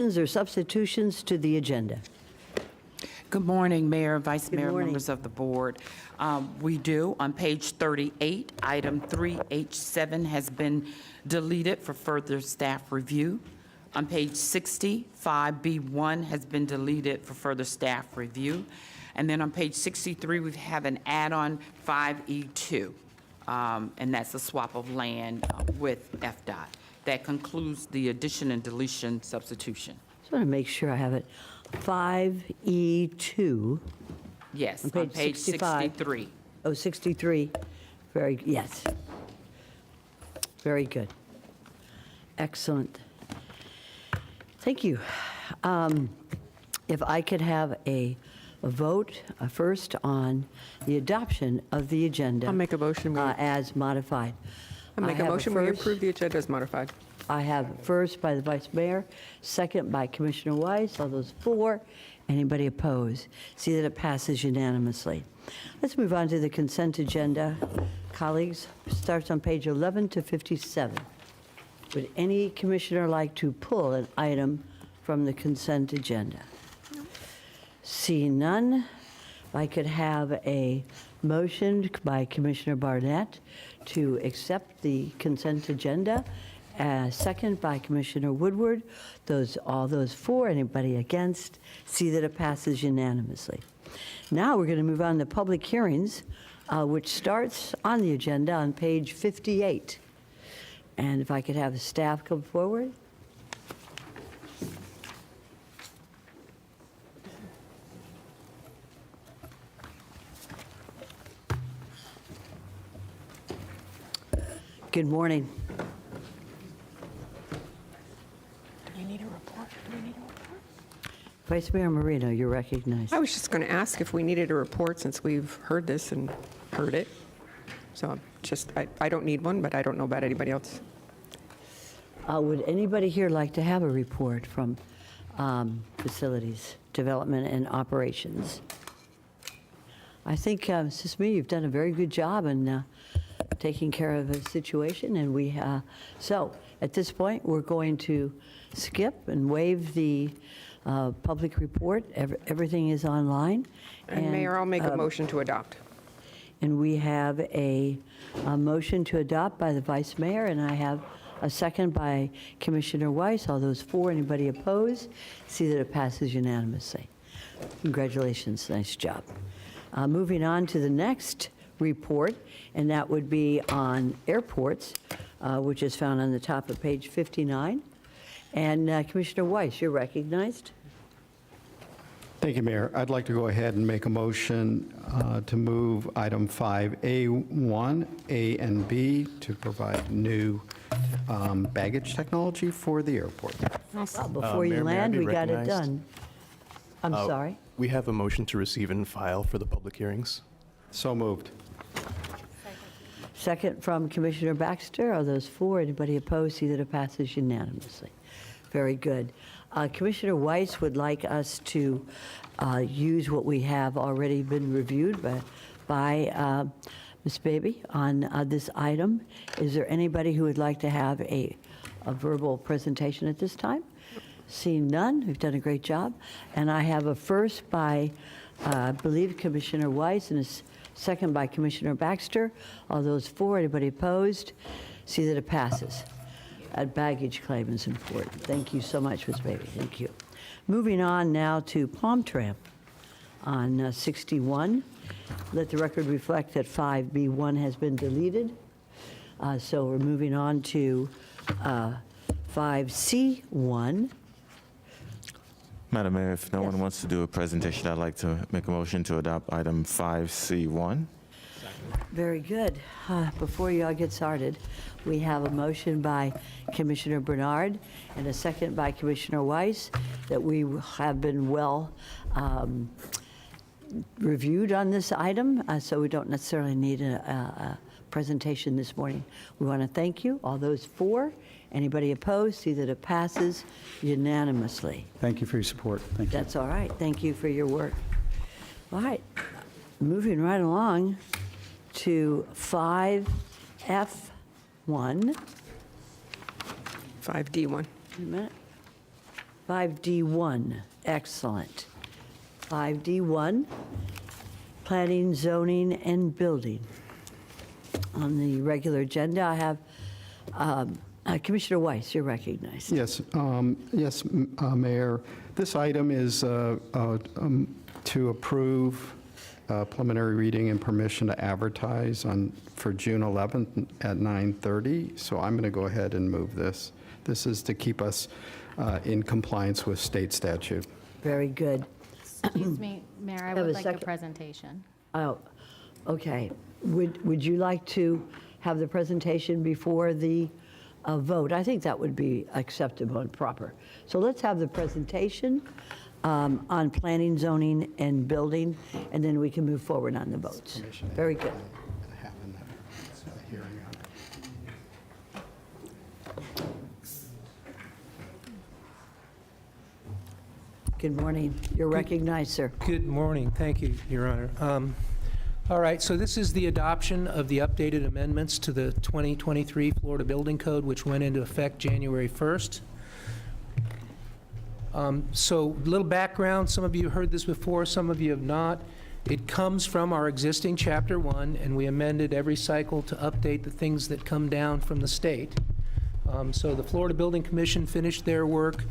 or substitutions to the agenda? Good morning, Mayor, Vice Mayor, morning. members of the board. We do, on page 38, item 3H7 has been deleted for further staff review. On page 60, 5B1 has been deleted for further staff review. And then on page 63, we have an add-on 5E2, and that's a swap of land with FDOT. That concludes the addition and deletion substitution. Just want to make sure I have it. 5E2. Yes, On on page page 65. 63. Oh, 63. Yes. Very good. Excellent. Thank you. If I could have a vote first on the adoption of the agenda. I'll make a motion. As modified. I'll make I a have motion. We first- approve the agenda as modified. I have first by the Vice Mayor, second by Commissioner Weiss. All those for, anybody opposed? See that it passes unanimously. Let's move on to the consent agenda. Colleagues, starts on page 11 to 57. Would any commissioner like to pull an item from the consent agenda? Seeing none, if I could have a motion by Commissioner Barnett to accept the consent agenda. Second by Commissioner Woodward. All those for, anybody against, see that it passes unanimously. Now we're going to move on to public hearings, which starts on the agenda on page 58. And if I could have the staff come forward. Good morning. Vice Mayor Marino, you're recognized. I was just going to ask if we needed a report since we've heard this and heard it. So I don't need one, but I don't know about anybody else. Would anybody here like to have a report from Facilities, Development, and Operations? I think, Ms. Me, you've done a very good job in taking care of the situation, and so at this point, we're going to skip and waive the public report. Everything is online. And Mayor, I'll make a motion to adopt. And we have a motion to adopt by the Vice Mayor, and I have a second by Commissioner Weiss. All those for, anybody opposed? See that it passes unanimously. Congratulations, nice job. Moving on to the next report, and that would be on airports, which is found on the top of page 59. And Commissioner Weiss, you're recognized. Thank you, Mayor. I'd like to go ahead and make a motion to move item 5A1, A, and B to provide new baggage technology for the airport. Before you Mayor, may I land, be we got it recognized? done. I'm sorry. We have a motion to receive and file for the public hearings. So moved. Second from Commissioner Baxter. Are those for? Anybody opposed? See that it passes unanimously. Very good. Commissioner Weiss would like us to use what we have already been reviewed by Ms. Baby on this item. Is there anybody who would like to have a verbal presentation at this time? Seeing none, we've done a great job. And I have a first by, I believe, Commissioner Weiss, and a second by Commissioner Baxter. All those for, anybody opposed? See that it passes. That baggage claim is important. Thank you so much, Ms. Baby. Thank you. Moving on now to Palm Tramp on 61. Let the record reflect that 5B1 has been deleted. So we're moving on to 5C1. Madam Mayor, if no one wants to do a presentation, I'd like to make a motion to adopt item 5C1. Very good. Before you all get started, we have a motion by Commissioner Bernard and a second by Commissioner Weiss that we have been well reviewed on this item, so we don't necessarily need a presentation this morning. We want to thank you. All those for, anybody opposed, see that it passes unanimously. Thank you for your support. Thank you. That's all right. Thank you for your work. All right, moving right along to 5F1. 5D1. Wait a minute. 5D1, excellent. 5D1, planning, zoning, and building. On the regular agenda, I have Commissioner Weiss, you're recognized. Yes, Mayor. This item is to approve preliminary reading and permission to advertise for June 11th at 9:30. So I'm going to go ahead and move this. This is to keep us in compliance with state statute. Very good. Excuse me, Mayor, I Have a would like a second. presentation. Oh, okay. Would you like to have the presentation before the vote? I think that would be acceptable and proper. So let's have the presentation on planning, zoning, and building, and then we can move forward on the votes. Very good. Good morning. You're recognized, sir. Good morning. Thank you, Your Honor. All right, so this is the adoption of the updated amendments to the 2023 Florida Building Code, which went into effect January 1st. So a little background, some of you heard this before, some of you have not. It comes from our existing Chapter 1, and we amended every cycle to update the things that come down from the state. So the Florida Building Commission finished their work,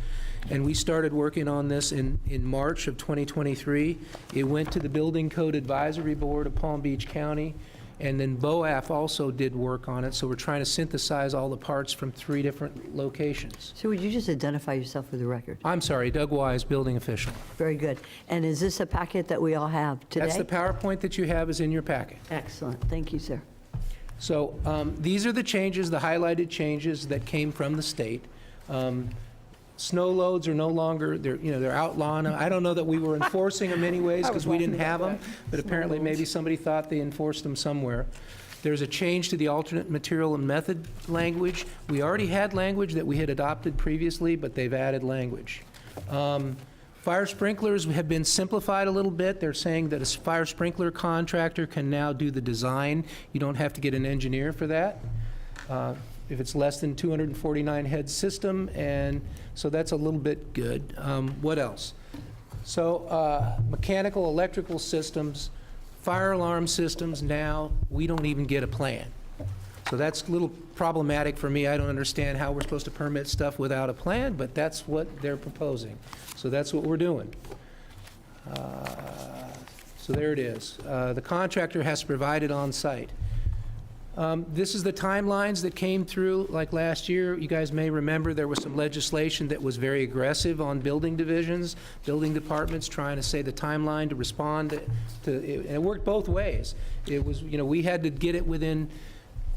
and we started working on this in March of 2023. It went to the Building Code Advisory Board of Palm Beach County, and then BOAF also did work on it. So we're trying to synthesize all the parts from 3 different locations. So would you just identify yourself for the record? I'm sorry, Doug Wise, building official. Very good. And is this a packet that we all have today? That's the PowerPoint that you have is in your packet. Excellent. Thank you, sir. So these are the changes, the highlighted changes that came from the state. Snow loads are no longer, they're outlawed. I don't know that we were enforcing them anyways because we didn't have them, but apparently maybe somebody thought they enforced them somewhere. There's a change to the alternate material and method language. We already had language that we had adopted previously, but they've added language. Fire sprinklers have been simplified a little bit. They're saying that a fire sprinkler contractor can now do the design. You don't have to get an engineer for that. If it's less than 249 head system, and so that's a little bit good. What else? So mechanical, electrical systems, fire alarm systems, now we don't even get a plan. So that's a little problematic for me. I don't understand how we're supposed to permit stuff without a plan, but that's what they're proposing. So that's what we're doing. So there it is. The contractor has to provide it on site. This is the timelines that came through like last year. You guys may remember there was some legislation that was very aggressive on building divisions, building departments trying to say the timeline to respond to, and it worked both ways. It was, we had to get it within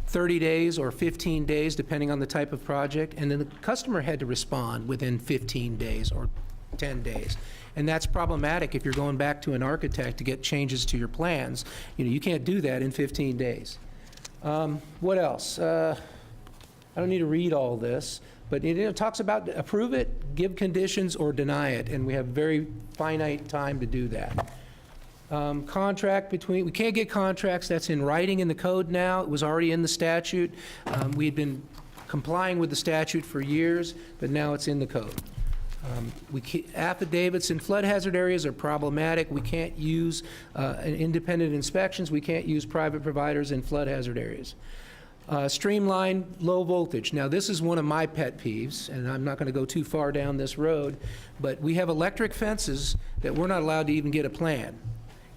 30 days or 15 days, depending on the type of project, and then the customer had to respond within 15 days or 10 days. And that's problematic if you're going back to an architect to get changes to your plans. You can't do that in 15 days. What else? I don't need to read all this, but it talks about approve it, give conditions, or deny it, and we have very finite time to do that. We can't get contracts, that's in writing in the code now. It was already in the statute. We had been complying with the statute for years, but now it's in the code. Affidavits in flood hazard areas are problematic. We can't use independent inspections. We can't use private providers in flood hazard areas. Streamline low voltage. Now, this is one of my pet peeves, and I'm not going to go too far down this road, but we have electric fences that we're not allowed to even get a plan.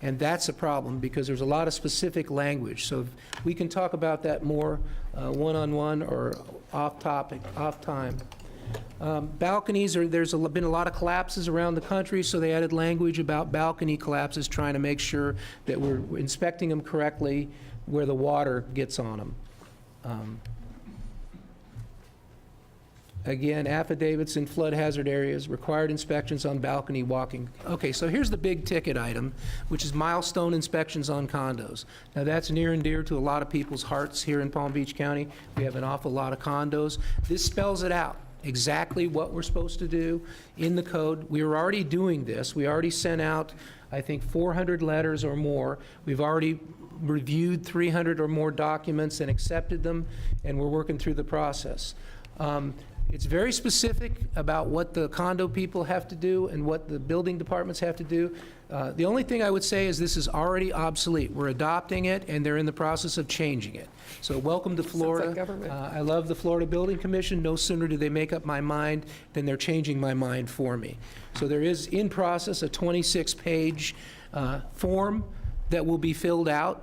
And that's a problem because there's a lot of specific language. So if we can talk about that more one-on-one or off topic, off time. Balconies, there's been a lot of collapses around the country, so they added language about balcony collapses, trying to make sure that we're inspecting them correctly where the water gets on them. Again, affidavits in flood hazard areas, required inspections on balcony walking. Okay, so here's the big ticket item, which is milestone inspections on condos. Now that's near and dear to a lot of people's hearts here in Palm Beach County. We have an awful lot of condos. This spells it out, exactly what we're supposed to do in the code. We were already doing this. We already sent out, I think, 400 letters or more. We've already reviewed 300 or more documents and accepted them, and we're working through the process. It's very specific about what the condo people have to do and what the building departments have to do. The only thing I would say is this is already obsolete. We're adopting it, and they're in the process of changing it. So welcome to Florida. government. I love the Florida Building Commission. No sooner do they make up my mind than they're changing my mind for me. So there is in process a 26-page form that will be filled out.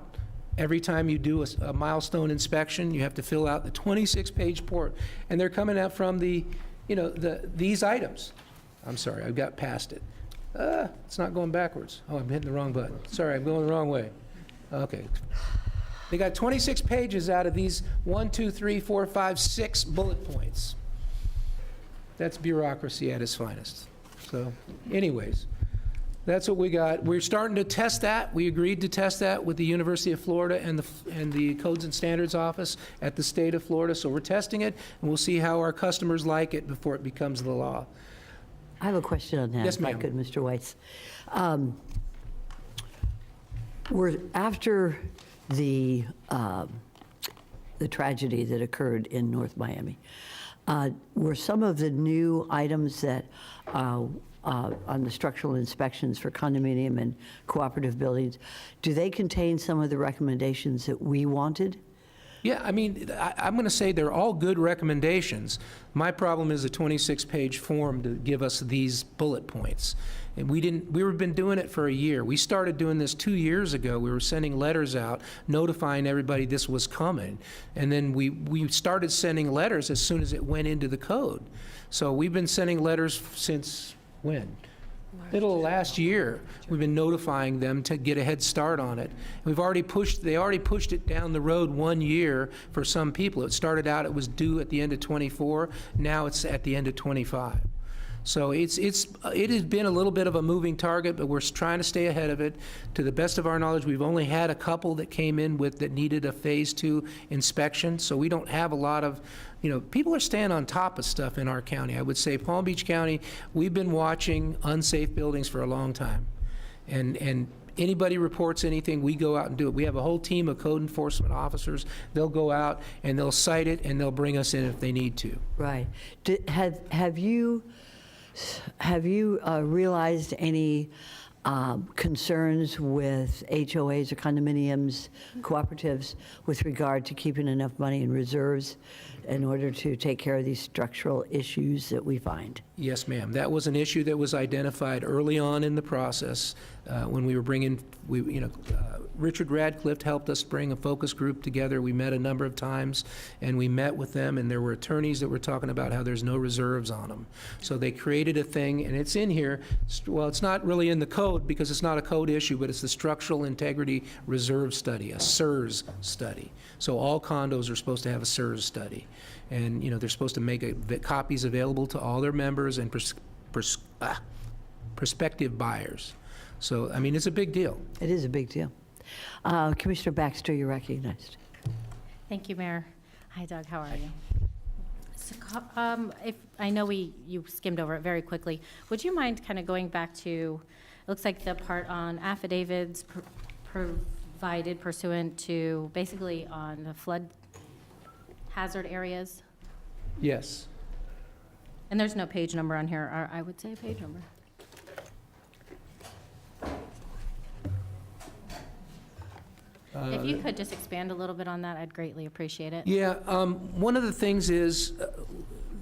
Every time you do a milestone inspection, you have to fill out the 26-page report. And they're coming out from these items. I'm sorry, I got past it. It's not going backwards. Oh, I'm hitting the wrong button. Sorry, I'm going the wrong way. Okay. They got 26 pages out of these 1, 2, 3, 4, 5, 6 bullet points. That's bureaucracy at its finest. So anyways, that's what we got. We're starting to test that. We agreed to test that with the University of Florida and the Codes and Standards Office at the state of Florida. So we're testing it, and we'll see how our customers like it before it becomes the law. I have a question on that. Yes, If I ma'am. could, Mr. Weiss. We're after the tragedy that occurred in North Miami. Were some of the new items that on the structural inspections for condominium and cooperative buildings, do they contain some of the recommendations that we wanted? Yeah, I mean, I'm going to say they're all good recommendations. My problem is a 26-page form to give us these bullet points. And we've been doing it for a year. We started doing this 2 years ago. We were sending letters out, notifying everybody this was coming. And then we started sending letters as soon as it went into the code. So we've been sending letters since when? Middle of last year. We've been notifying them to get a head start on it. They already pushed it down the road 1 year for some people. It started out, it was due at the end of '24. Now it's at the end of '25. So it has been a little bit of a moving target, but we're trying to stay ahead of it. To the best of our knowledge, we've only had a couple that came in that needed a Phase 2 inspection, so we don't have a lot of, people are staying on top of stuff in our county. I would say Palm Beach County, we've been watching unsafe buildings for a long time. And anybody reports anything, we go out and do it. We have a whole team of code enforcement officers. They'll go out and they'll cite it and they'll bring us in if they need to. Right. Have you realized any concerns with HOAs or condominiums, cooperatives, with regard to keeping enough money in reserves in order to take care of these structural issues that we find? Yes, ma'am. That was an issue that was identified early on in the process when we were Richard Radcliffe helped us bring a focus group together. We met a number of times, and we met with them, and there were attorneys that were talking about how there's no reserves on them. So they created a thing, and it's in here. Well, it's not really in the code because it's not a code issue, but it's the Structural Integrity Reserve Study, a SIRS study. So all condos are supposed to have a SIRS study. And, they're supposed to make copies available to all their members and prospective buyers. So, I mean, it's a big deal. It is a big deal. Commissioner Baxter, you're recognized. Thank you, Mayor. Hi, Doug, how are you? So, if I know you skimmed over it very quickly, would you mind kind of going back to, it looks like the part on affidavits provided pursuant to, basically on the flood hazard areas? Yes. And there's no page number on here, or I would say a page number. If you could just expand a little bit on that, I'd greatly appreciate it. Yeah, one of the things is,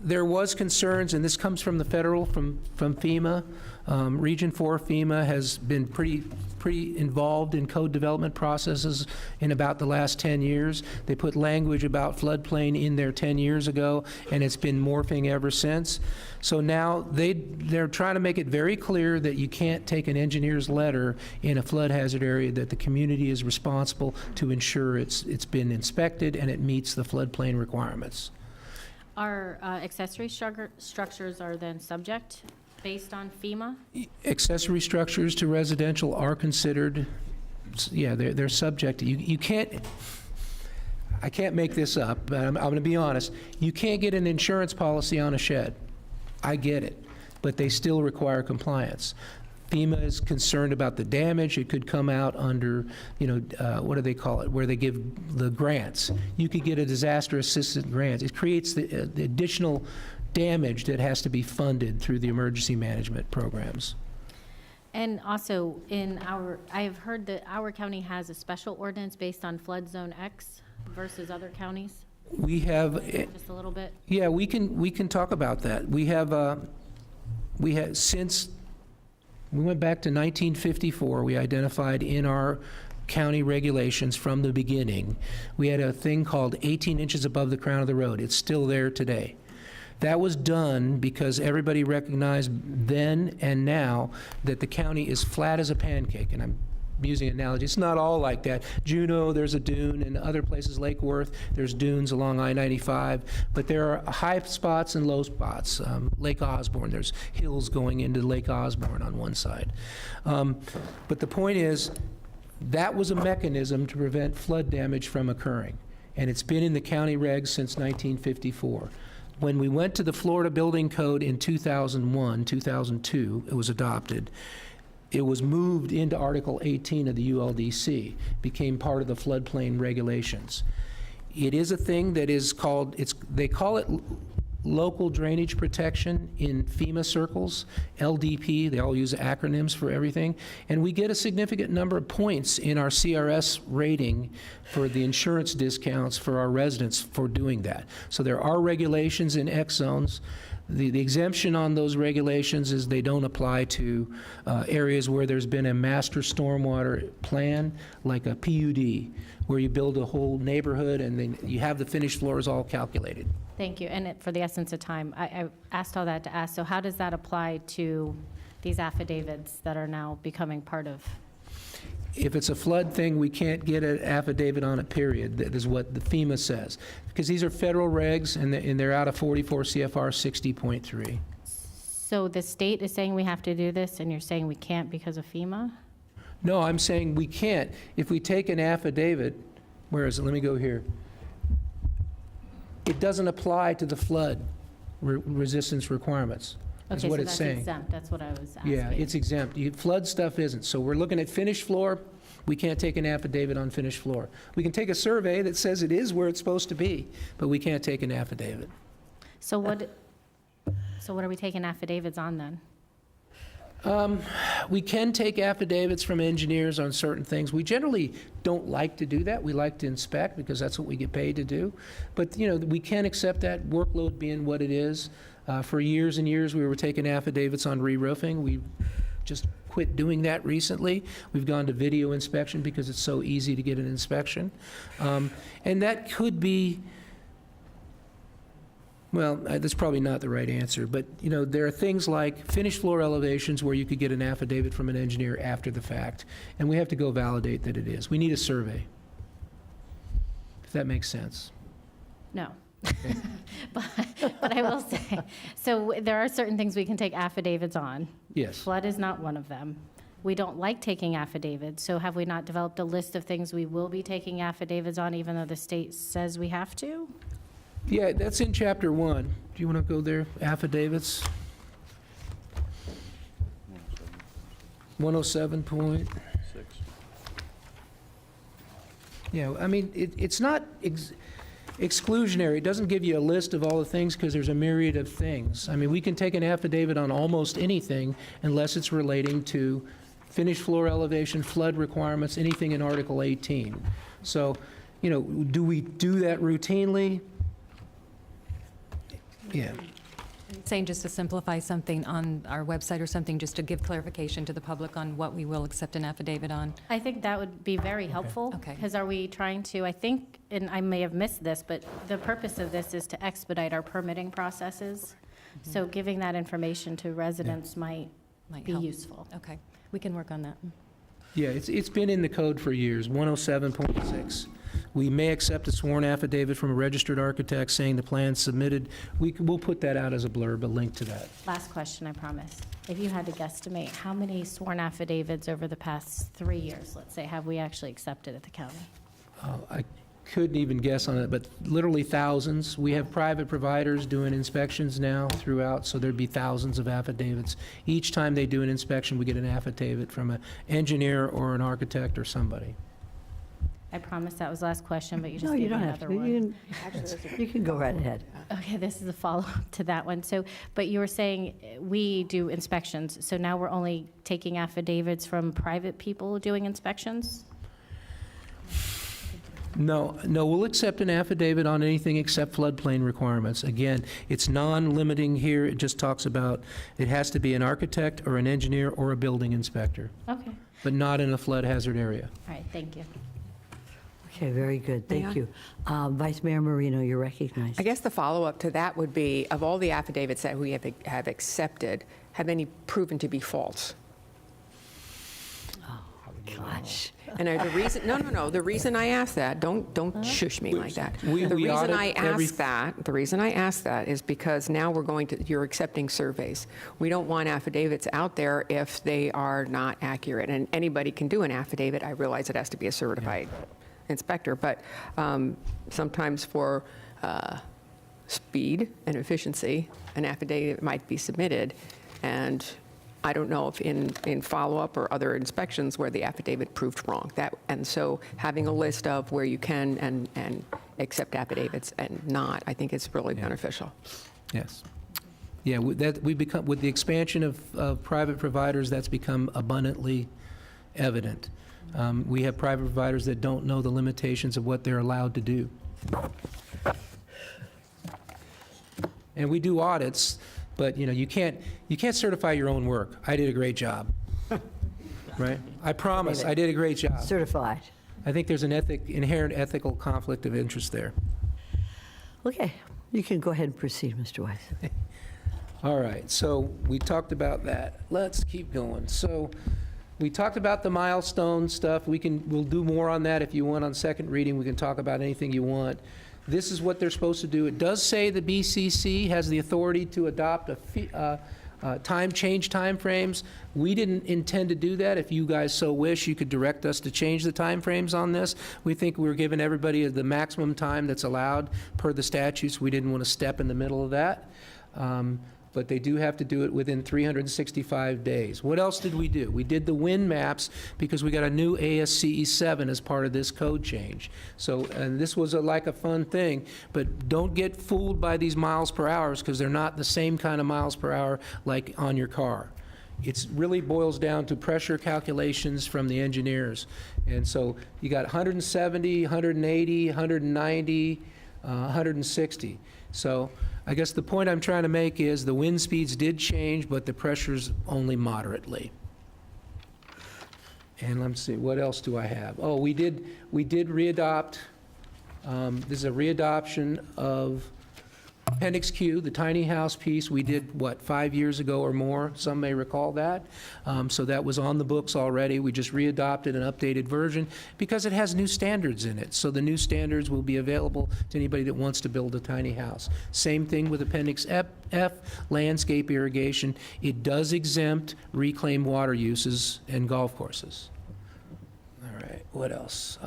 there was concerns, and this comes from the federal, from FEMA. Region 4 FEMA has been pretty involved in code development processes in about the last 10 years. They put language about floodplain in there 10 years ago, and it's been morphing ever since. So now they're trying to make it very clear that you can't take an engineer's letter in a flood hazard area, that the community is responsible to ensure it's been inspected and it meets the floodplain requirements. Our accessory structures are then subject based on FEMA? Accessory structures to residential are considered, yeah, they're subject. You can't, I can't make this up, but I'm going to be honest. You can't get an insurance policy on a shed. I get it, but they still require compliance. FEMA is concerned about the damage. It could come out under, what do they call it, where they give the grants. You could get a disaster assistance grant. It creates the additional damage that has to be funded through the emergency management programs. And also, I have heard that our county has a special ordinance based on flood zone X versus other counties. We have, Just a little bit. yeah, we can talk about that. Since we went back to 1954, we identified in our county regulations from the beginning, we had a thing called 18 inches above the crown of the road. It's still there today. That was done because everybody recognized then and now that the county is flat as a pancake, and I'm using an analogy. It's not all like that. Juneau, there's a dune, and other places, Lake Worth, there's dunes along I-95, but there are high spots and low spots. Lake Osborne, there's hills going into Lake Osborne on one side. But the point is, that was a mechanism to prevent flood damage from occurring, and it's been in the county regs since 1954. When we went to the Florida Building Code in 2001, 2002, it was adopted, it was moved into Article 18 of the ULDC, became part of the floodplain regulations. It is a thing that is called, they call it local drainage protection in FEMA circles, LDP, they all use acronyms for everything, and we get a significant number of points in our CRS rating for the insurance discounts for our residents for doing that. So there are regulations in X zones. The exemption on those regulations is they don't apply to areas where there's been a master stormwater plan, like a PUD, where you build a whole neighborhood and then you have the finished floors all calculated. Thank you. And for the essence of time, I asked all that to ask, so how does that apply to these affidavits that are now becoming part of? If it's a flood thing, we can't get an affidavit on it, period. That is what the FEMA says. Because these are federal regs, and they're out of 44 CFR 60.3. So the state is saying we have to do this, and you're saying we can't because of FEMA? No, I'm saying we can't. If we take an affidavit, where is it? Let me go here. It doesn't apply to the flood resistance requirements, is what it's saying. Okay, so that's exempt, that's what I was asking. Yeah, it's exempt. Flood stuff isn't. So we're looking at finished floor. We can't take an affidavit on finished floor. We can take a survey that says it is where it's supposed to be, but we can't take an affidavit. So what are we taking affidavits on then? We can take affidavits from engineers on certain things. We generally don't like to do that. We like to inspect because that's what we get paid to do. But, we can accept that, workload being what it is. For years and years, we were taking affidavits on re-roofing. We just quit doing that recently. We've gone to video inspection because it's so easy to get an inspection. And that could be, well, that's probably not the right answer, but, there are things like finished floor elevations where you could get an affidavit from an engineer after the fact, and we have to go validate that it is. We need a survey, if that makes sense. No. But I will say, so there are certain things we can take affidavits on. Yes. Flood is not one of them. We don't like taking affidavits, so have we not developed a list of things we will be taking affidavits on, even though the state says we have to? Yeah, that's in Chapter 1. Do you want to go there? Affidavits? 107 point. Yeah, I mean, it's not exclusionary. It doesn't give you a list of all the things because there's a myriad of things. I mean, we can take an affidavit on almost anything unless it's relating to finished floor elevation, flood requirements, anything in Article 18. So, do we do that routinely? Yeah. Saying just to simplify something on our website or something, just to give clarification to the public on what we will accept an affidavit on. I think that would be very helpful. Okay. Because are we trying to, I think, and I may have missed this, but the purpose of this is to expedite our permitting processes. So giving that information to residents might be help. useful. Okay, we can work on that. Yeah, it's been in the code for years, 107.6. We may accept a sworn affidavit from a registered architect saying the plan submitted. We'll put that out as a blurb, a link to that. Last question, I promise. If you had to guesstimate, how many sworn affidavits over the past 3 years, let's say, have we actually accepted at the county? I couldn't even guess on it, but literally thousands. We have private providers doing inspections now throughout, so there'd be thousands of affidavits. Each time they do an inspection, we get an affidavit from an engineer or an architect or somebody. I promise that was the last question, but you just No, you gave me don't have another to. one. You can go right ahead. Okay, this is a follow-up to that one. So, but you were saying we do inspections, so now we're only taking affidavits from private people doing inspections? No, we'll accept an affidavit on anything except floodplain requirements. Again, it's non-limiting here, it just talks about, it has to be an architect or an engineer or a building inspector, Okay, but not in a flood hazard area. all right, thank you. Okay, very good, May thank you. Vice Mayor Marino, you're recognized. I guess the follow-up to that would be, of all the affidavits that we have accepted, have any proven to be false? Gosh. And the reason, no, the reason I ask that, don't shush me like that. We The reason audit I every- ask that is because now you're accepting surveys. We don't want affidavits out there if they are not accurate. And anybody can do an affidavit. I realize it has to be a certified inspector, but sometimes for speed and efficiency, an affidavit might be submitted. And I don't know if in follow-up or other inspections where the affidavit proved wrong. And so having a list of where you can and accept affidavits and not, I think it's really beneficial. Yes. Yeah, with the expansion of private providers, that's become abundantly evident. We have private providers that don't know the limitations of what they're allowed to do. And we do audits, but, you can't certify your own work. I did a great job, right? I promise, I did a great job. Certified. I think there's an inherent ethical conflict of interest there. Okay, you can go ahead and proceed, Mr. Weiss. All right, so we talked about that. Let's keep going. So we talked about the milestone stuff. We'll do more on that if you want on second reading. We can talk about anything you want. This is what they're supposed to do. It does say the BCC has the authority to adopt change timeframes. We didn't intend to do that. If you guys so wish, you could direct us to change the timeframes on this. We think we're giving everybody the maximum time that's allowed per the statutes. We didn't want to step in the middle of that. But they do have to do it within 365 days. What else did we do? We did the wind maps because we got a new ASCE 7 as part of this code change. So, and this was like a fun thing, but don't get fooled by these miles per hour because they're not the same kind of miles per hour like on your car. It really boils down to pressure calculations from the engineers. And so you got 170, 180, 190, 160. So I guess the point I'm trying to make is the wind speeds did change, but the pressures only moderately. And let's see, what else do I have? Oh, we did readopt, this is a readoption of Appendix Q, the tiny house piece. We did, 5 years ago or more? Some may recall that. So that was on the books already. We just readopted an updated version because it has new standards in it. So the new standards will be available to anybody that wants to build a tiny house. Same thing with Appendix F, landscape irrigation. It does exempt reclaimed water uses and golf courses. All right, what else?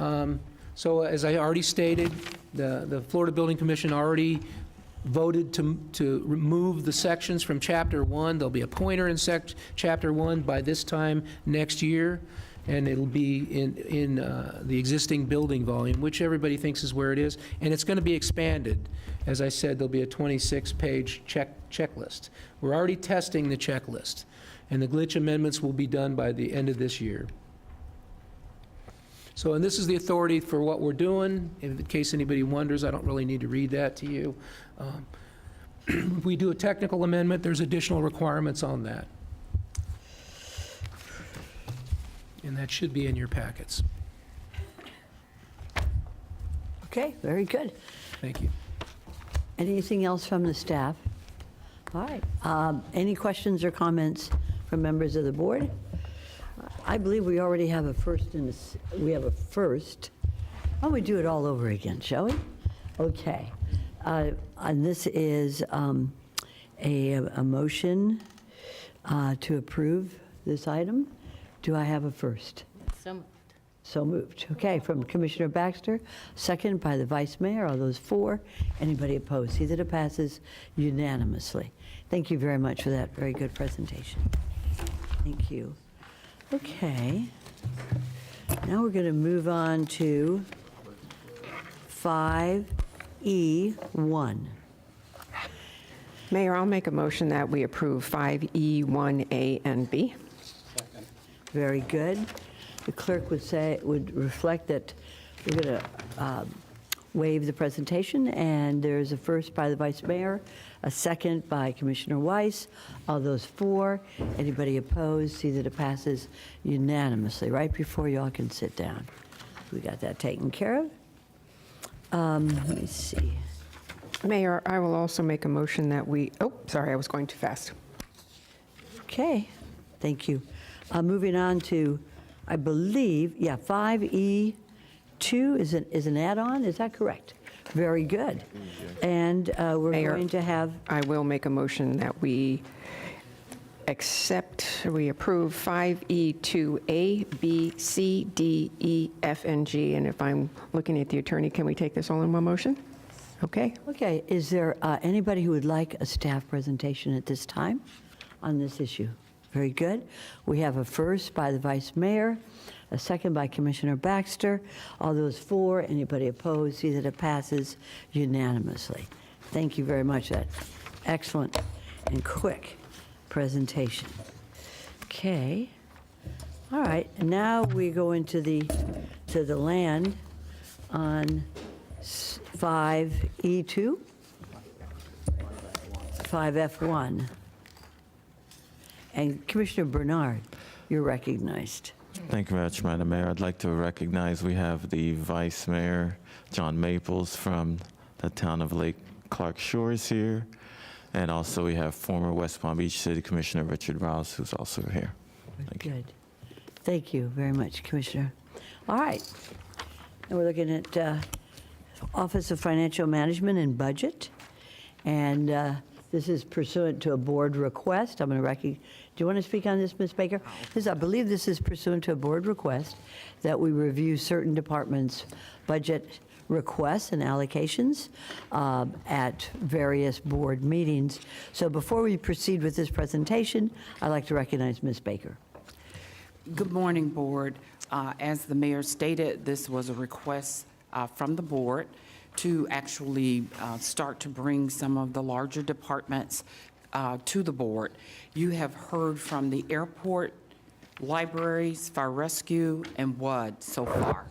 So as I already stated, the Florida Building Commission already voted to remove the sections from Chapter 1. There'll be a pointer in Chapter 1 by this time next year, and it'll be in the existing building volume, which everybody thinks is where it is, and it's going to be expanded. As I said, there'll be a 26-page checklist. We're already testing the checklist, and the glitch amendments will be done by the end of this year. So, and this is the authority for what we're doing. In case anybody wonders, I don't really need to read that to you. If we do a technical amendment, there's additional requirements on that. And that should be in your packets. Okay, very good. Thank you. Anything else from the staff? All right. Any questions or comments from members of the board? I believe we already have a first in this. We have a first. Why don't we do it all over again, shall we? Okay. And this is a motion to approve this item. Do I have a first? So moved. So moved. Okay, from Commissioner Baxter, second by the Vice Mayor. All those for? Anybody opposed? See that it passes unanimously. Thank you very much for that very good presentation. Thank you. Okay. Now we're going to move on to 5E1. Mayor, I'll make a motion that we approve 5E1A and B. Very good. The clerk would reflect that we're going to waive the presentation, and there's a first by the Vice Mayor, a second by Commissioner Weiss. All those for, anybody opposed, see that it passes unanimously. Right before y'all can sit down. We got that taken care of. Let me see. Mayor, I will also make a motion that we, oh, sorry, I was going too fast. Okay, thank you. Moving on to, I believe, 5E2 is an add-on, is that correct? Very good. And we're Mayor, going to have, I will make a motion that we approve 5E2A, B, C, D, E, F, and G. And if I'm looking at the attorney, can we take this all in one motion? Okay. okay, is there anybody who would like a staff presentation at this time on this issue? Very good. We have a first by the Vice Mayor, a second by Commissioner Baxter. All those for, anybody opposed, see that it passes unanimously. Thank you very much. That excellent and quick presentation. Okay. All right. And now we go into the land on 5E2, 5F1. And Commissioner Bernard, you're recognized. Thank you very much, Madam Mayor. I'd like to recognize we have the Vice Mayor, John Maples, from the town of Lake Clark Shores here. And also we have former West Palm Beach City Commissioner Richard Rouse, who's also here. Thank you. Good. Thank you very much, Commissioner. All right. And we're looking at Office of Financial Management and Budget. And this is pursuant to a board request. I'm going to recognize. Do you want to speak on this, Ms. Baker? I believe this is pursuant to a board request that we review certain departments' budget requests and allocations at various board meetings. So before we proceed with this presentation, I'd like to recognize Ms. Baker. Good morning, Board. As the mayor stated, this was a request from the board to actually start to bring some of the larger departments to the board. You have heard from the airport, libraries, fire rescue, and WUD so far.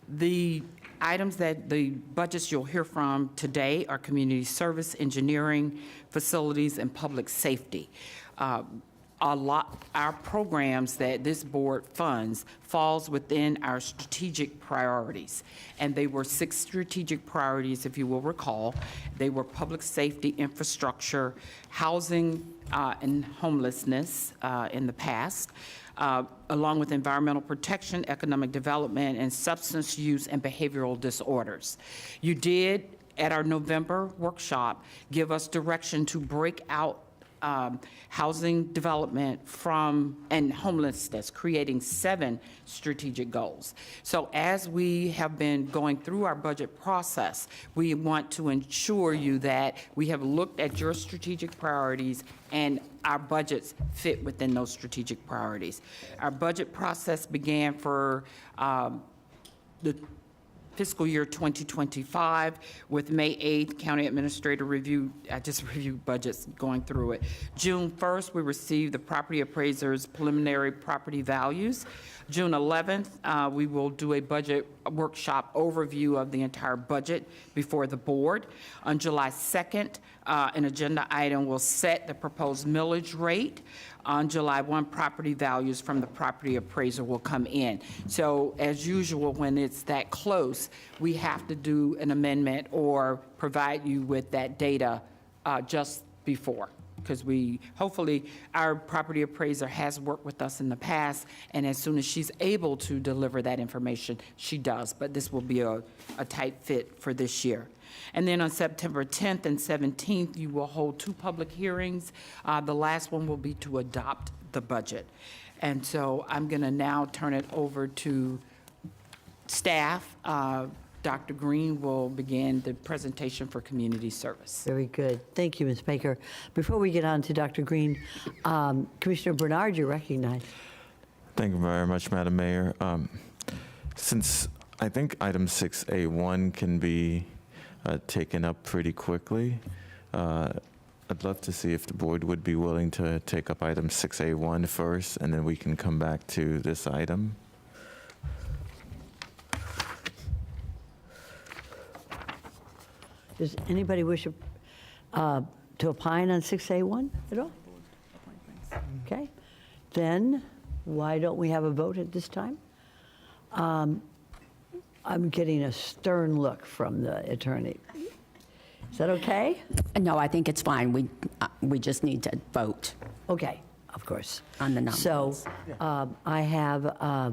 The items that the budgets you'll hear from today are community service, engineering, facilities, and public safety. Our programs that this board funds falls within our strategic priorities. And they were 6 strategic priorities, if you will recall. They were public safety, infrastructure, housing, and homelessness in the past, along with environmental protection, economic development, and substance use and behavioral disorders. You did, at our November workshop, give us direction to break out housing development and homelessness, creating 7 strategic goals. So as we have been going through our budget process, we want to ensure you that we have looked at your strategic priorities and our budgets fit within those strategic priorities. Our budget process began for the fiscal year 2025 with May 8th, County Administrator review. I just reviewed budgets going through it. June 1st, we received the property appraiser's preliminary property values. June 11th, we will do a budget workshop overview of the entire budget before the board. On July 2nd, an agenda item will set the proposed millage rate. On July 1, property values from the property appraiser will come in. So as usual, when it's that close, we have to do an amendment or provide you with that data just before. Because hopefully, our property appraiser has worked with us in the past, and as soon as she's able to deliver that information, she does. But this will be a tight fit for this year. And then on September 10th and 17th, you will hold 2 public hearings. The last one will be to adopt the budget. And so I'm going to now turn it over to staff. Dr. Green will begin the presentation for community service. Very good. Thank you, Ms. Baker. Before we get on to Dr. Green, Commissioner Bernard, you're recognized. Thank you very much, Madam Mayor. Since I think item 6A1 can be taken up pretty quickly, I'd love to see if the board would be willing to take up item 6A1 first, and then we can come back to this item. Does anybody wish to opine on 6A1 at all? Okay, then why don't we have a vote at this time? I'm getting a stern look from the attorney. Is that okay? No, I think it's fine. We just need to vote Okay, of course. on the nominees. So I have a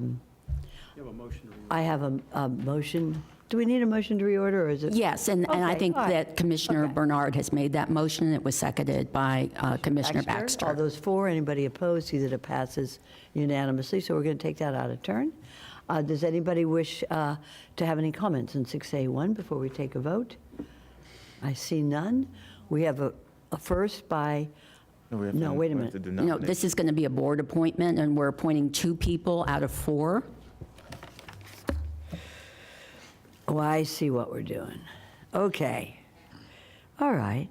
motion. Do we need a motion to reorder, or is it? Yes, and I Okay, think all right. that Commissioner Okay. Bernard has made that motion. It was seconded by Commissioner All Baxter. those for, anybody opposed, see that it passes unanimously, so we're going to take that out of turn. Does anybody wish to have any comments on 6A1 before we take a vote? I see none. We have a first by, we have No, to wait a appoint minute. the No, this is going to be a board appointment, and we're appointing 2 people out of 4. oh, I see what we're doing. Okay. All right.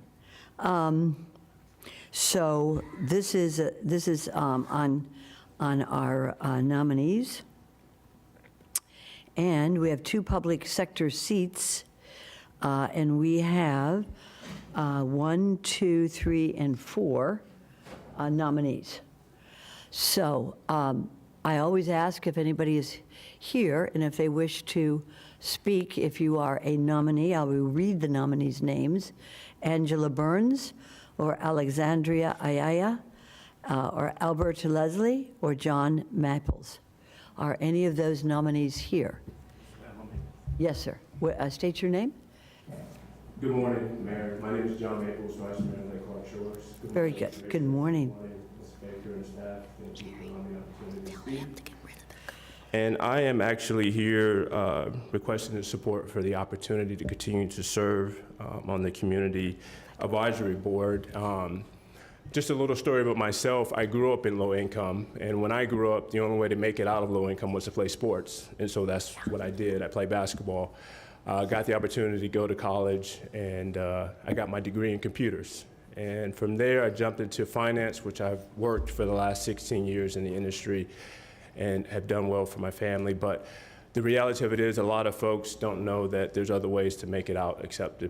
So this is on our nominees. And we have 2 public sector seats, and we have 1, 2, 3, and 4 nominees. So I always ask if anybody is here, and if they wish to speak, if you are a nominee, I will read the nominees' names. Angela Burns, or Alexandria Ayala, or Albert Leslie, or John Maples. Are any of those nominees here? Yes, sir. State your name. Good morning, Mayor. My name is John Maples, Vice Mayor of Lake Clark Shores. Very good. Good morning. Good morning, Ms. Baker and staff. Thank you for allowing me the opportunity to speak. And I am actually here requesting the support for the opportunity to continue to serve on the Community Advisory Board. Just a little story about myself. I grew up in low income, and when I grew up, the only way to make it out of low income was to play sports. And so that's what I did. I played basketball. Got the opportunity to go to college, and I got my degree in computers. And from there, I jumped into finance, which I've worked for the last 16 years in the industry and have done well for my family. But the reality of it is a lot of folks don't know that there's other ways to make it out except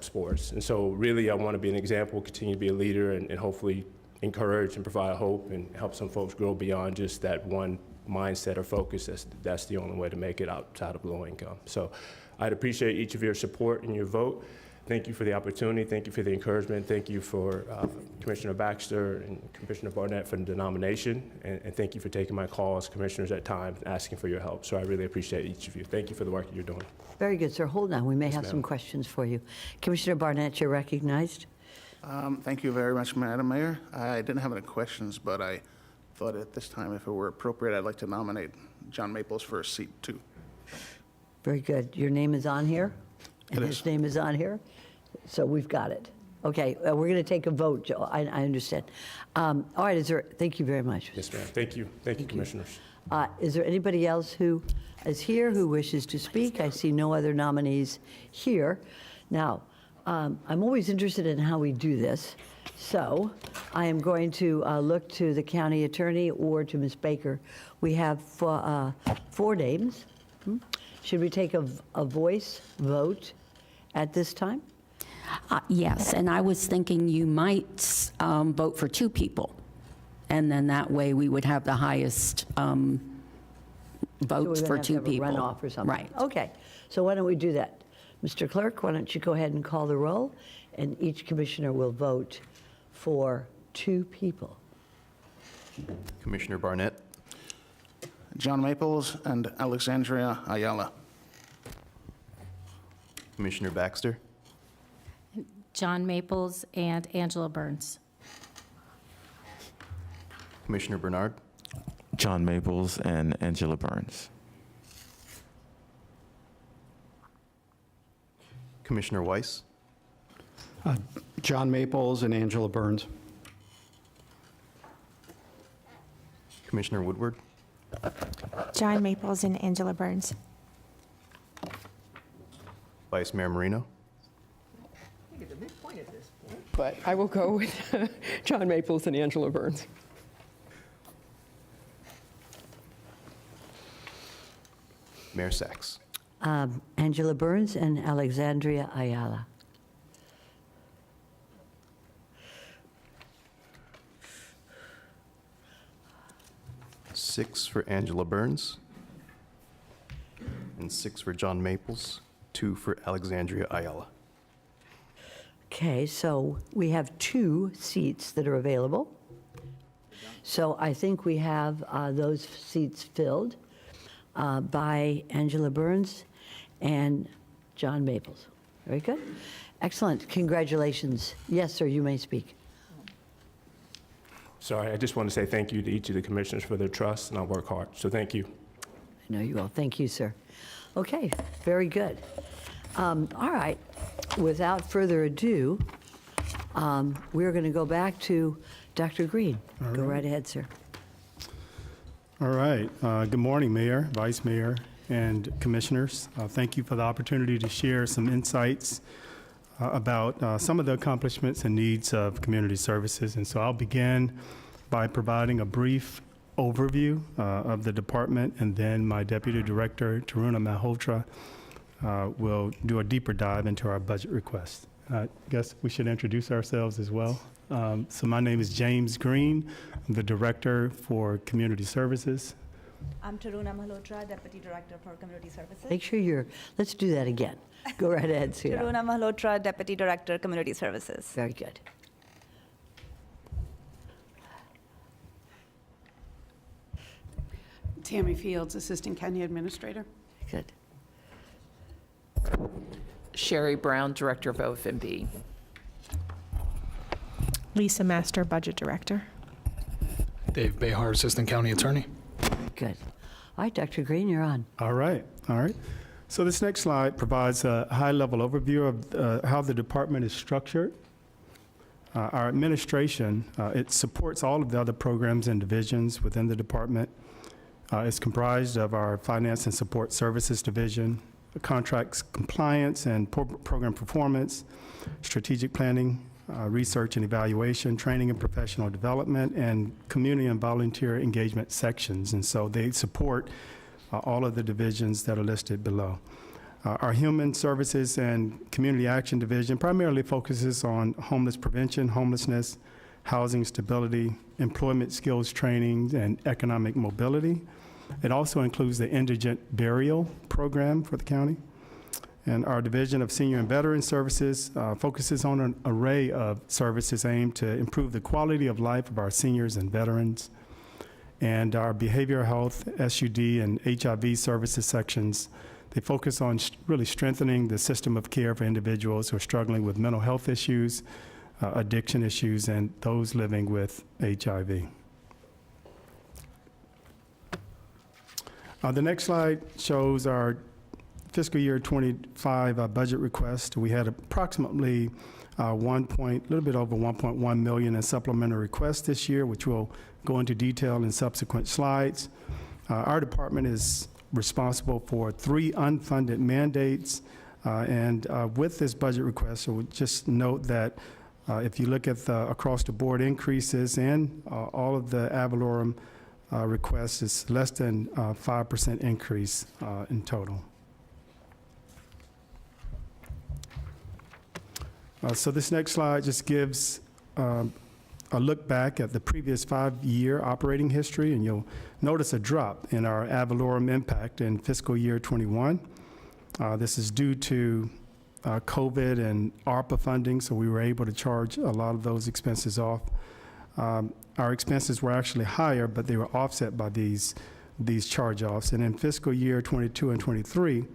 sports. And so really I want to be an example, continue to be a leader, and hopefully encourage and provide hope and help some folks grow beyond just that one mindset or focus. That's the only way to make it outside of low income. So I'd appreciate each of your support and your vote. Thank you for the opportunity. Thank you for the encouragement. Thank you for Commissioner Baxter and Commissioner Barnett for the nomination. And thank you for taking my call as commissioners at times, asking for your help. So I really appreciate each of you. Thank you for the work you're doing. Very good, sir. Hold on. We may have some ma'am. questions for you. Commissioner Barnett, you're recognized. Thank you very much, Madam Mayor. I didn't have any questions, but I thought at this time, if it were appropriate, I'd like to nominate John Maples for a seat 2. Very good. Your name is on here? And It his is. name is on here? So we've got it. Okay, we're going to take a vote, Joe. I understand. All right, thank you very much. Yes, ma'am. Thank you. Thank you, commissioners. Is there anybody else who is here who wishes to speak? I see no other nominees here. Now, I'm always interested in how we do this, so I am going to look to the county attorney or to Ms. Baker. We have 4 names. Should we take a voice vote at this time? Yes, and I was thinking you might vote for 2 people, and then that way we would have the highest So votes we're for gonna 2 have to have people. a runoff or something? Right. Okay, so why don't we do that? Mr. Clerk, why don't you go ahead and call the roll, and each commissioner will vote for 2 people. Commissioner Barnett, John Maples and Alexandria Ayala. Commissioner Baxter, John Maples and Angela Burns. Commissioner Bernard, John Maples and Angela Burns. Commissioner Weiss, John Maples and Angela Burns. Commissioner Woodward, John Maples and Angela Burns. Vice Mayor Marino. But I will go with John Maples and Angela Burns. Mayor Sachs. Angela Burns and Alexandria Ayala. Six for Angela Burns. And 6 for John Maples. 2 for Alexandria Ayala. Okay, so we have 2 seats that are available. So I think we have those seats filled by Angela Burns and John Maples. Very good. Excellent. Congratulations. Yes, sir, you may speak. Sorry, I just want to say thank you to each of the commissioners for their trust, and I'll work hard. So thank you. I know you will. Thank you, sir. Okay, very good. All right. Without further ado, we're going to go back to Dr. Green. Go right ahead, sir. All right. Good morning, Mayor, Vice Mayor, and Commissioners. Thank you for the opportunity to share some insights about some of the accomplishments and needs of community services. And so I'll begin by providing a brief overview of the department, and then my Deputy Director, Taruna Malhotra, will do a deeper dive into our budget request. I guess we should introduce ourselves as well. So my name is James Green. I'm the Director for Community Services. I'm Taruna Malhotra, Deputy Director for Community Services. Make sure let's do that again. Go right ahead, Sita. Taruna Malhotra, Deputy Director, Community Services. Very good. Tammy Fields, Assistant County Administrator. Good. Sherry Brown, Director of OFMB. Lisa Master, Budget Director. Dave Behar, Assistant County Attorney. Good. All right, Dr. Green, you're on. All right. So this next slide provides a high-level overview of how the department is structured. Our administration, it supports all of the other programs and divisions within the department. It's comprised of our Finance and Support Services Division, Contracts Compliance and Program Performance, Strategic Planning, Research and Evaluation, Training and Professional Development, and Community and Volunteer Engagement sections. And so they support all of the divisions that are listed below. Our Human Services and Community Action Division primarily focuses on homeless prevention, homelessness, housing stability, employment skills training, and economic mobility. It also includes the indigent burial program for the county. And our Division of Senior and Veteran Services focuses on an array of services aimed to improve the quality of life of our seniors and veterans. And our Behavioral Health, SUD, and HIV services sections, they focus on really strengthening the system of care for individuals who are struggling with mental health issues, addiction issues, and those living with HIV. The next slide shows our fiscal year 25 budget request. We had approximately a little bit over 1.1 million in supplemental requests this year, which we'll go into detail in subsequent slides. Our department is responsible for 3 unfunded mandates, and with this budget request, so just note that if you look at the across-the-board increases and all of the ad valorem requests, it's less than 5% increase in total. So this next slide just gives a look back at the previous 5-year operating history, and you'll notice a drop in our ad valorem impact in fiscal year 21. This is due to COVID and ARPA funding, so we were able to charge a lot of those expenses off. Our expenses were actually higher, but they were offset by these charge-offs. And in fiscal year 22 and 23,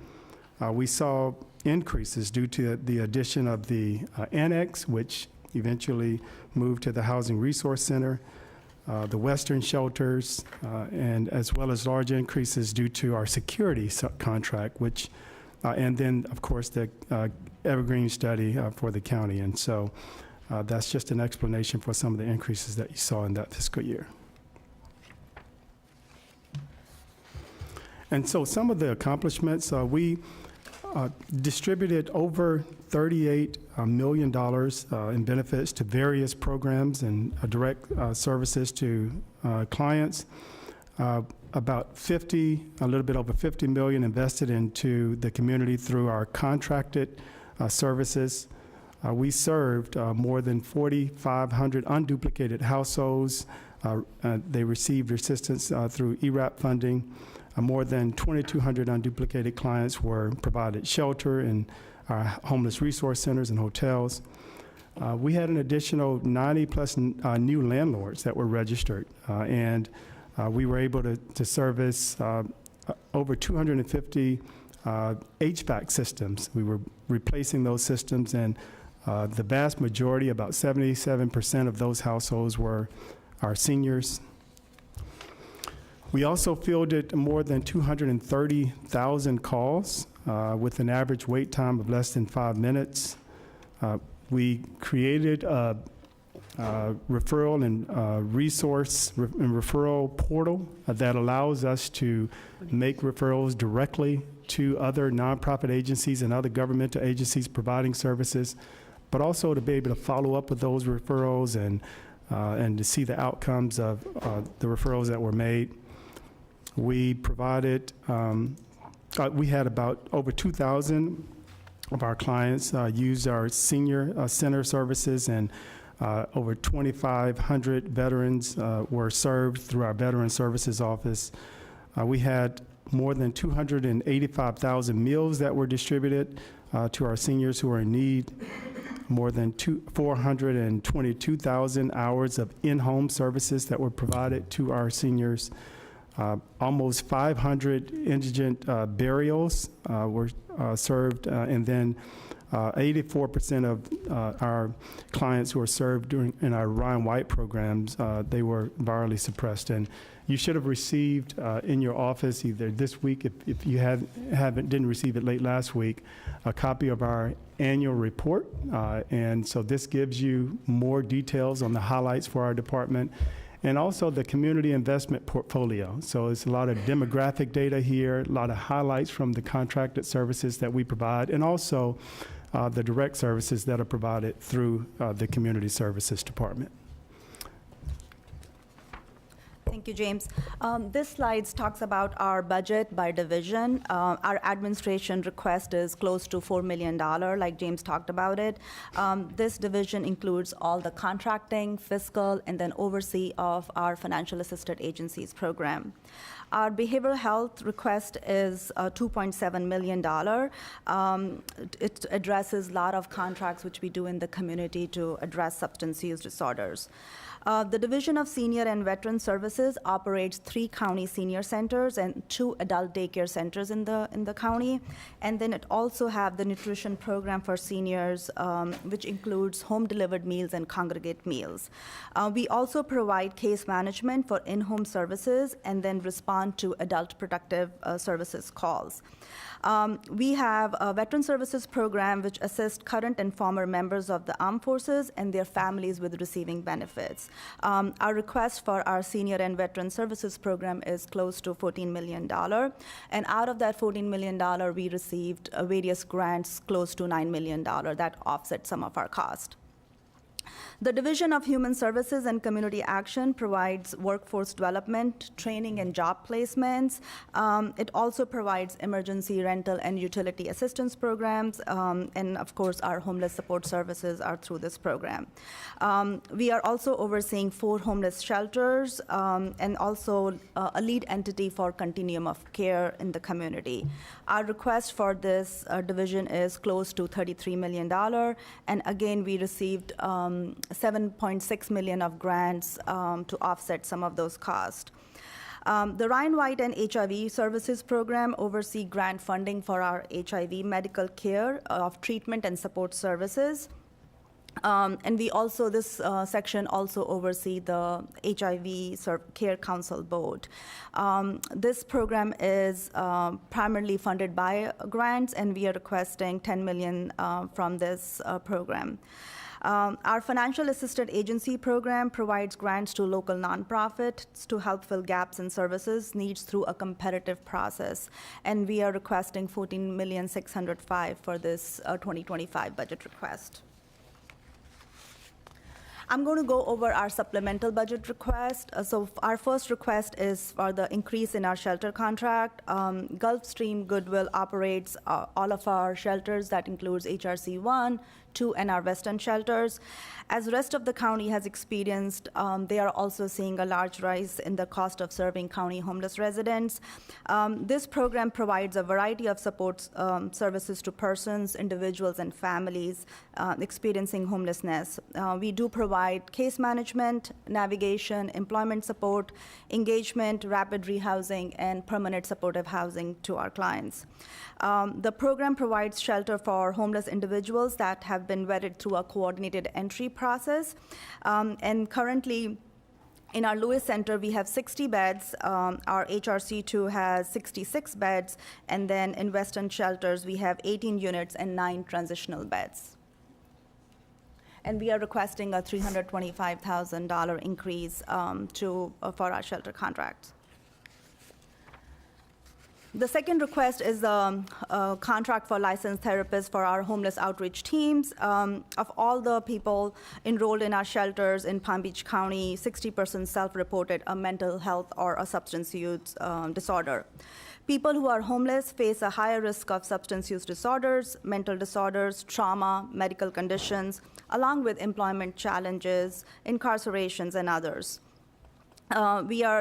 we saw increases due to the addition of the annex, which eventually moved to the Housing Resource Center, the Western shelters, and as well as large increases due to our security contract, which, and then, of course, the Evergreen study for the county. And so that's just an explanation for some of the increases that you saw in that fiscal year. And so some of the accomplishments, we distributed over $38 million in benefits to various programs and direct services to clients. About a little bit over 50 million invested into the community through our contracted services. We served more than 4,500 unduplicated households. They received assistance through ERAP funding. More than 2,200 unduplicated clients were provided shelter in our homeless resource centers and hotels. We had an additional 90-plus new landlords that were registered, and we were able to service over 250 HVAC systems. We were replacing those systems, and the vast majority, about 77% of those households were our seniors. We also fielded more than 230,000 calls with an average wait time of less than 5 minutes. We created a referral and referral portal that allows us to make referrals directly to other nonprofit agencies and other governmental agencies providing services, but also to be able to follow up with those referrals and to see the outcomes of the referrals that were made. We provided, we had about over 2,000 of our clients use our senior center services, and over 2,500 veterans were served through our Veteran Services Office. We had more than 285,000 meals that were distributed to our seniors who are in need, more than 422,000 hours of in-home services that were provided to our seniors. Almost 500 indigent burials were served, and then 84% of our clients who were served in our Ryan White programs, they were virally suppressed. And you should have received in your office either this week, if you didn't receive it late last week, a copy of our annual report. And so this gives you more details on the highlights for our department, and also the community investment portfolio. So it's a lot of demographic data here, a lot of highlights from the contracted services that we provide, and also the direct services that are provided through the Community Services Department. Thank you, James. This slide talks about our budget by division. Our administration request is close to $4 million, like James talked about it. This division includes all the contracting, fiscal, and then oversee of our financial assisted agencies program. Our behavioral health request is $2.7 million. It addresses a lot of contracts which we do in the community to address substance use disorders. The Division of Senior and Veteran Services operates 3 county senior centers and 2 adult daycare centers in the county. And then it also have the nutrition program for seniors, which includes home-delivered meals and congregate meals. We also provide case management for in-home services and then respond to adult protective services calls. We have a Veteran Services Program which assists current and former members of the armed forces and their families with receiving benefits. Our request for our Senior and Veteran Services Program is close to $14 million. And out of that $14 million, we received various grants close to $9 million that offset some of our cost. The Division of Human Services and Community Action provides workforce development, training, and job placements. It also provides emergency rental and utility assistance programs, and of course, our homeless support services are through this program. We are also overseeing 4 homeless shelters and also a lead entity for continuum of care in the community. Our request for this division is close to $33 million, and again, we received 7.6 million of grants to offset some of those costs. The Ryan White and HIV Services Program oversee grant funding for our HIV medical care of treatment and support services. And we also, this section also oversee the HIV Care Council Board. This program is primarily funded by grants, and we are requesting $10 million from this program. Our financial assisted agency program provides grants to local nonprofits to help fill gaps in services needs through a competitive process. And we are requesting $14,605,000 for this 2025 budget request. I'm going to go over our supplemental budget request. So our first request is for the increase in our shelter contract. Gulfstream Goodwill operates all of our shelters. That includes HRC 1, 2, and our Western shelters. As the rest of the county has experienced, they are also seeing a large rise in the cost of serving county homeless residents. This program provides a variety of support services to persons, individuals, and families experiencing homelessness. We do provide case management, navigation, employment support, engagement, rapid rehousing, and permanent supportive housing to our clients. The program provides shelter for homeless individuals that have been vetted through a coordinated entry process. And currently, in our Lewis Center, we have 60 beds. Our HRC2 has 66 beds. And then in Western shelters, we have 18 units and 9 transitional beds. And we are requesting a $325,000 increase for our shelter contracts. The second request is a contract for licensed therapists for our homeless outreach teams. Of all the people enrolled in our shelters in Palm Beach County, 60% self-reported a mental health or a substance use disorder. People who are homeless face a higher risk of substance use disorders, mental disorders, trauma, medical conditions, along with employment challenges, incarcerations, and others.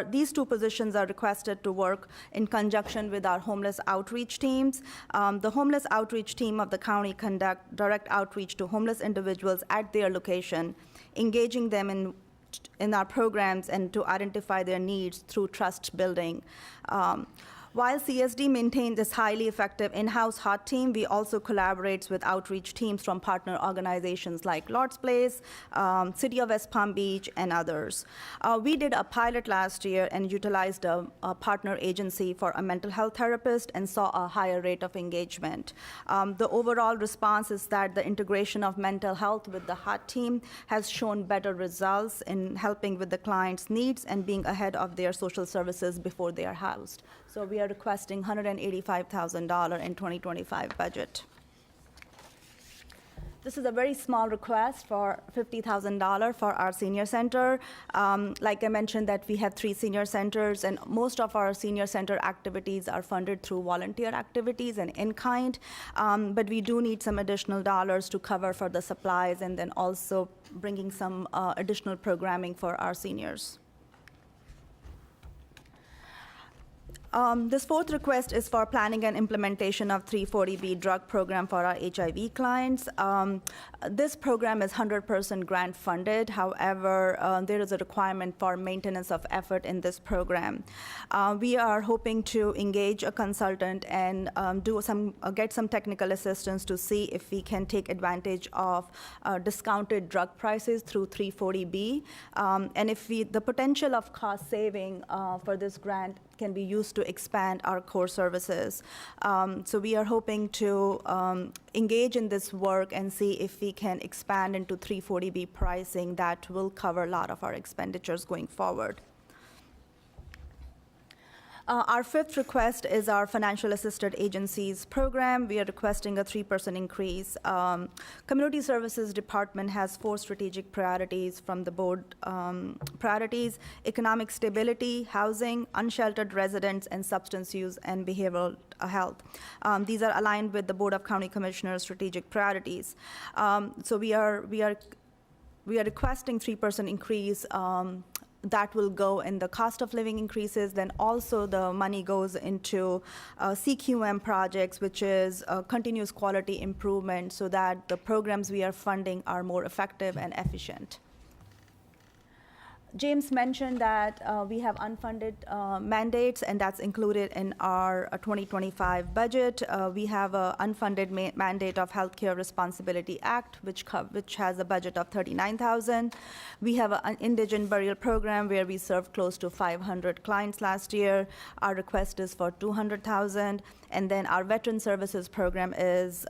These two positions are requested to work in conjunction with our homeless outreach teams. The homeless outreach team of the county conduct direct outreach to homeless individuals at their location, engaging them in our programs and to identify their needs through trust building. While CSD maintains this highly effective in-house HOT team, we also collaborate with outreach teams from partner organizations like Lord's Place, City of West Palm Beach, and others. We did a pilot last year and utilized a partner agency for a mental health therapist and saw a higher rate of engagement. The overall response is that the integration of mental health with the HOT team has shown better results in helping with the client's needs and being ahead of their social services before they are housed. So we are requesting $185,000 in 2025 budget. This is a very small request for $50,000 for our senior center. Like I mentioned that we have 3 senior centers, and most of our senior center activities are funded through volunteer activities and in-kind. But we do need some additional dollars to cover for the supplies and then also bringing some additional programming for our seniors. This fourth request is for planning and implementation of 340B drug program for our HIV clients. This program is 100% grant funded. However, there is a requirement for maintenance of effort in this program. We are hoping to engage a consultant and get some technical assistance to see if we can take advantage of discounted drug prices through 340B. And if the potential of cost saving for this grant can be used to expand our core services. So we are hoping to engage in this work and see if we can expand into 340B pricing that will cover a lot of our expenditures going forward. Our fifth request is our financial assisted agencies program. We are requesting a 3% increase. Community Services Department has 4 strategic priorities from the board priorities: economic stability, housing, unsheltered residents, and substance use and behavioral health. These are aligned with the Board of County Commissioners' strategic priorities. So we are requesting 3% increase. That will go in the cost of living increases. Then also the money goes into CQM projects, which is continuous quality improvement, so that the programs we are funding are more effective and efficient. James mentioned that we have unfunded mandates, and that's included in our 2025 budget. We have an unfunded mandate of Healthcare Responsibility Act, which has a budget of $39,000. We have an indigent burial program where we served close to 500 clients last year. Our request is for $200,000. And then our Veteran Services program is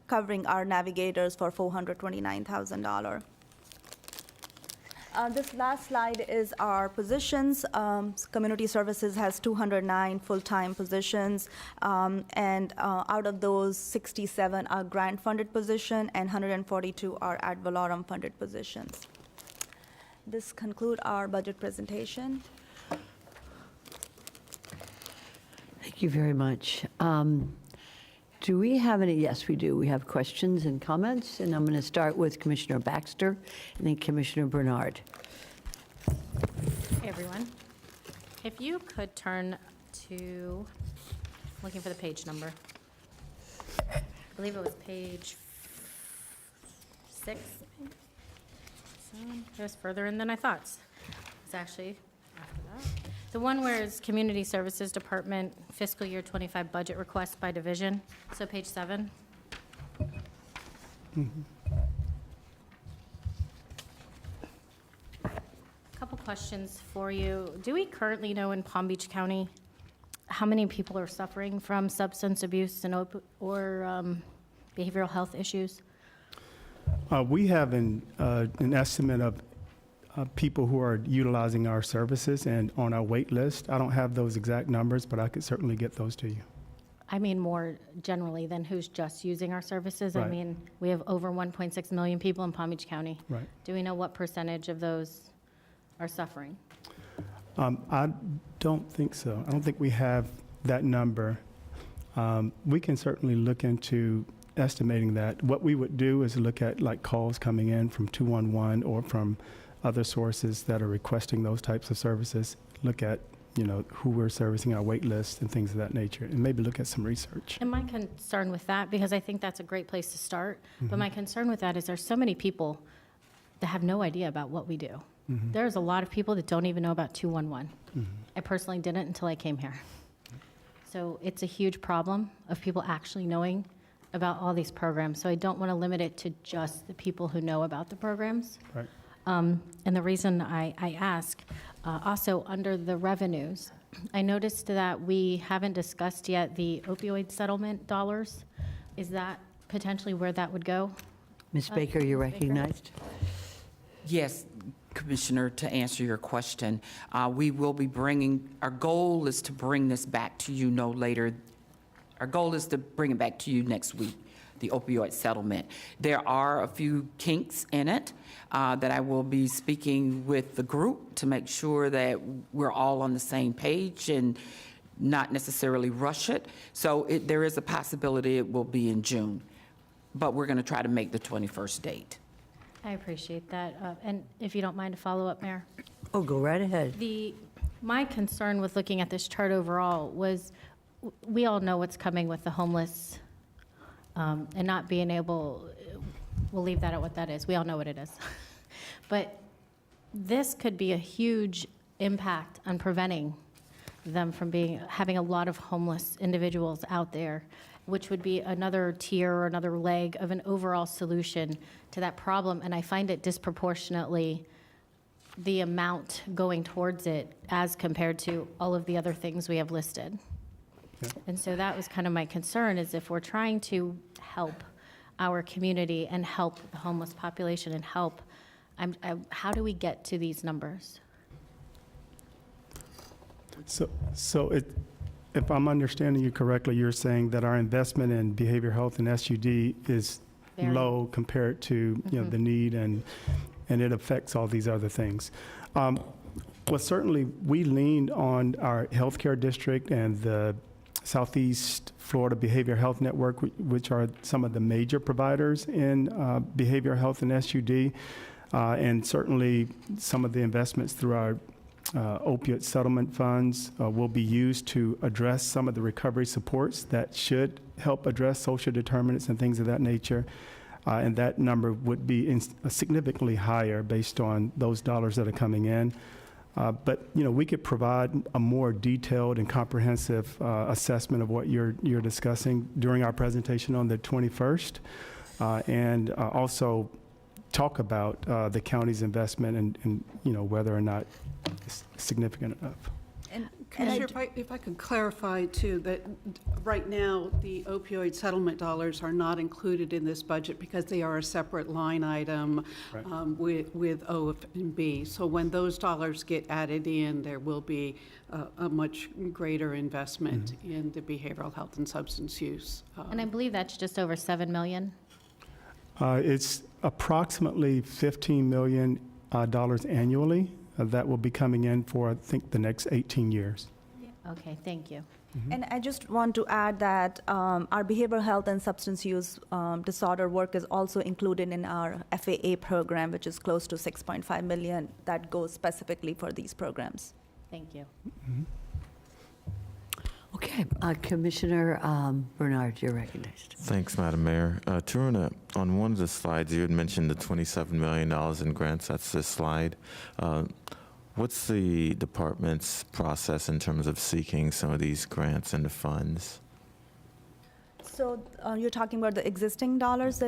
covering our navigators for $429,000. This last slide is our positions. Community Services has 209 full-time positions, and out of those, 67 are grant-funded positions, and 142 are ad valorem funded positions. This concludes our budget presentation. Thank you very much. Do we have any? Yes, we do. We have questions and comments, and I'm going to start with Commissioner Baxter and then Commissioner Bernard. Hey, everyone. If you could turn to, looking for the page number. I believe it was page 6. So it was further in than I thought. It's actually after that. The one where it's Community Services Department fiscal year 25 budget request by division. So page 7. Couple questions for you. Do we currently know in Palm Beach County how many people are suffering from substance abuse and behavioral health issues? We have an estimate of people who are utilizing our services and on our wait list. I don't have those exact numbers, but I could certainly get those to you. I mean more generally than who's just using our services. I Right. mean, we have over 1.6 million people in Palm Beach County. Right. Do we know what percentage of those are suffering? I don't think so. I don't think we have that number. We can certainly look into estimating that. What we would do is look at like calls coming in from 211 or from other sources that are requesting those types of services, look at, who we're servicing, our wait list and things of that nature, and maybe look at some research. And my concern with that, because I think that's a great place to start, but my concern with that is there's so many people that have no idea about what we do. There's a lot of people that don't even know about 211. I personally didn't until I came here. So it's a huge problem of people actually knowing about all these programs. So I don't want to limit it to just the people who know about the programs. Right. And the reason I ask, also under the revenues, I noticed that we haven't discussed yet the opioid settlement dollars. Is that potentially where that would go? Ms. Baker, you're Ms. Baker? recognized. Yes, Commissioner, to answer your question, we will be our goal is to bring this back to you no later. Our goal is to bring it back to you next week, the opioid settlement. There are a few kinks in it that I will be speaking with the group to make sure that we're all on the same page and not necessarily rush it. So there is a possibility it will be in June, but we're going to try to make the 21st date. I appreciate that. And if you don't mind a follow-up, Mayor? Oh, go right ahead. My concern with looking at this chart overall was we all know what's coming with the homeless and not being able, we'll leave that at what that is. We all know what it is. But this could be a huge impact on preventing them from having a lot of homeless individuals out there, which would be another tier or another leg of an overall solution to that problem. And I find it disproportionately the amount going towards it as compared to all of the other things we have listed. And so that was kind of my concern, is if we're trying to help our community and help the homeless population and help, how do we get to these numbers? If I'm understanding you correctly, you're saying that our investment in behavioral health and SUD is Very. low compared to the need, and it affects all these other things. Well, certainly we leaned on our healthcare district and the Southeast Florida Behavioral Health Network, which are some of the major providers in behavioral health and SUD, and certainly some of the investments through our opiate settlement funds will be used to address some of the recovery supports that should help address social determinants and things of that nature. and that number would be significantly higher based on those dollars that are coming in. But, we could provide a more detailed and comprehensive assessment of what you're discussing during our presentation on the 21st, and also talk about the county's investment and whether or not it's significant enough. Commissioner, if I could clarify too, that right now, the opioid settlement dollars are not included in this budget because they are a separate line item with O and B. So when those dollars get added in, there will be a much greater investment in the behavioral health and substance use. And I believe that's just over 7 million. It's approximately $15 million annually that will be coming in for, I think, the next 18 years. Okay, thank you. And I just want to add that our behavioral health and substance use disorder work is also included in our FAA program, which is close to $6.5 million that goes specifically for these programs. Thank you. Okay, Commissioner Bernard, you're recognized. Thanks, Madam Mayor. Taruna, on one of the slides, you had mentioned the $27 million in grants. That's this slide. What's the department's process in terms of seeking some of these grants and the funds? So you're talking about the existing dollars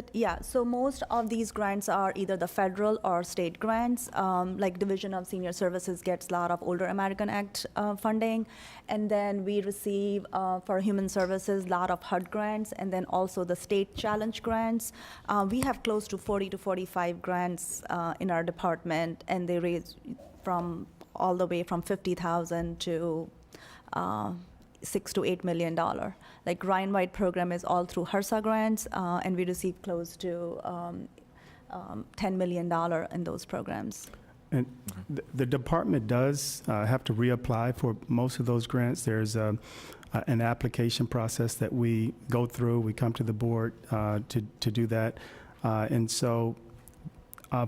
so most of these grants are either the federal or state grants. Like Division of Senior Services gets a lot of Older American Act funding. And then we receive, for Human Services, a lot of HUD grants, and then also the state challenge grants. We have close to 40 to 45 grants in our department, and they range from all the way from $50,000 to $6 to $8 million. Like Ryan White program is all through HRSA grants, and we receive close to $10 million in those programs. And the department does have to reapply for most of those grants. There's an application process that we go through. We come to the board to do that. And so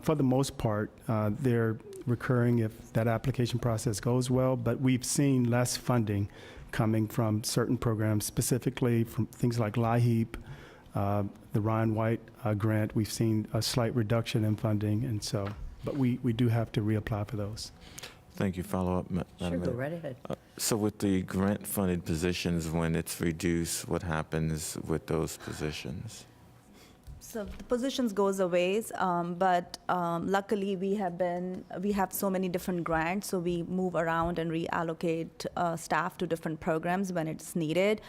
for the most part, they're recurring if that application process goes well, but we've seen less funding coming from certain programs, specifically from things like LIHEAP, the Ryan White grant. We've seen a slight reduction in funding, and so, but we do have to reapply for those. Thank you. Follow up, Madam Sure, Mayor. go right ahead. So with the grant-funded positions, when it's reduced, what happens with those positions? So the positions goes away, but luckily we have so many different grants, so we move around and reallocate staff to different programs when it's needed.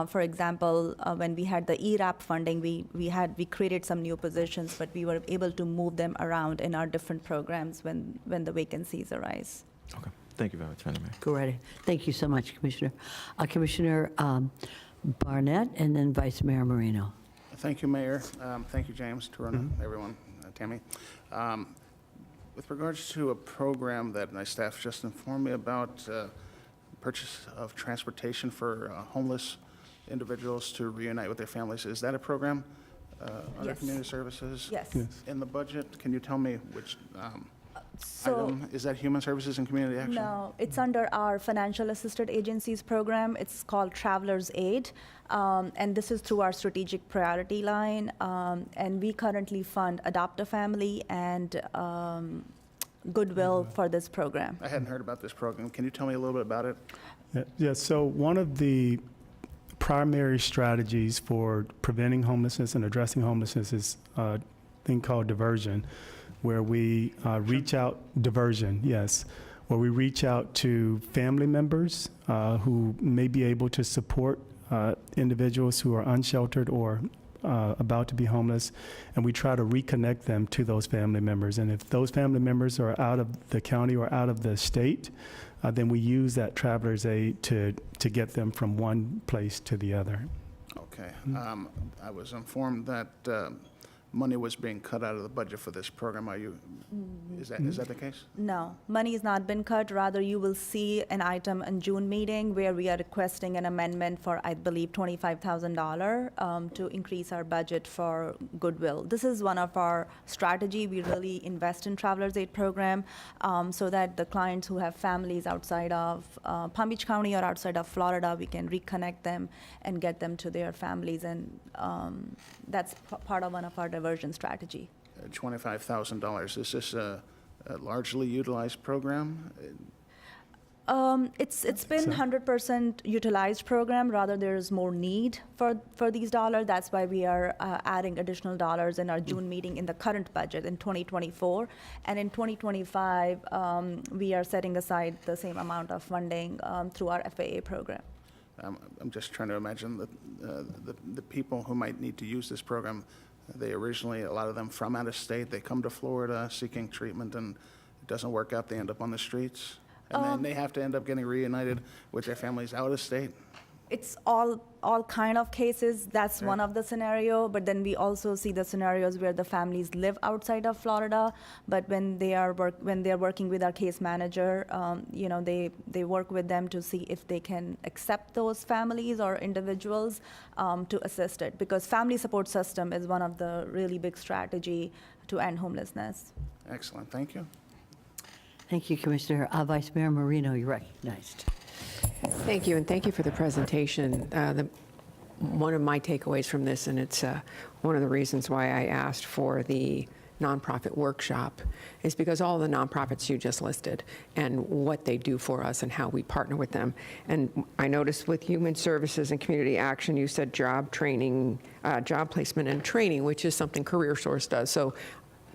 For example, when we had the ERAP funding, we created some new positions, but we were able to move them around in our different programs when the vacancies arise. Okay. Thank you very much, Madam Mayor. Go right ahead. Thank you so much, Commissioner. Commissioner Barnett, and then Vice Mayor Marino. Thank you, Mayor. Thank you, James, Taruna, everyone, Tammy. With regards to a program that my staff just informed me about, purchase of transportation for homeless individuals to reunite with their families, is that a program under Yes. Community Services? Yes. In the budget, can you tell me which So, item? Is that Human Services and Community Action? no, it's under our Financial Assisted Agencies program. It's called Travelers Aid, and this is through our strategic priority line. And we currently fund Adopt a Family and Goodwill for this program. I hadn't heard about this program. Can you tell me a little bit about it? Yeah, so one of the primary strategies for preventing homelessness and addressing homelessness is a thing called diversion, where we reach out, diversion, yes, where we reach out to family members who may be able to support individuals who are unsheltered or about to be homeless, and we try to reconnect them to those family members. And if those family members are out of the county or out of the state, then we use that Traveler's Aid to get them from one place to the other. Okay. I was informed that money was being cut out of the budget for this program. Is that the case? No, money has not been cut. Rather, you will see an item in June meeting where we are requesting an amendment for, I believe, $25,000 to increase our budget for Goodwill. This is one of our strategy. We really invest in Travelers Aid program so that the clients who have families outside of Palm Beach County or outside of Florida, we can reconnect them and get them to their families. And that's part of one of our diversion strategy. $25,000, is this a largely utilized program? It's been 100% utilized program. Rather, there is more need for these dollars. That's why we are adding additional dollars in our June meeting in the current budget in 2024. And in 2025, we are setting aside the same amount of funding through our FAA program. I'm just trying to imagine the people who might need to use this program. They originally, a lot of them from out of state, they come to Florida seeking treatment, and it doesn't work out. They end up on the streets. And then they have to end up getting reunited with their families out of state. It's all kind of cases. That's one of the scenario. But then we also see the scenarios where the families live outside of Florida. But when they are working with our case manager, they work with them to see if they can accept those families or individuals to assist it. Because family support system is one of the really big strategy to end homelessness. Excellent. Thank you. Thank you, Commissioner. Vice Mayor Marino, you're recognized. Thank you, and thank you for the presentation. One of my takeaways from this, and it's one of the reasons why I asked for the nonprofit workshop, is because all the nonprofits you just listed and what they do for us and how we partner with them. And I noticed with Human Services and Community Action, you said job training, job placement and training, which is something CareerSource does. So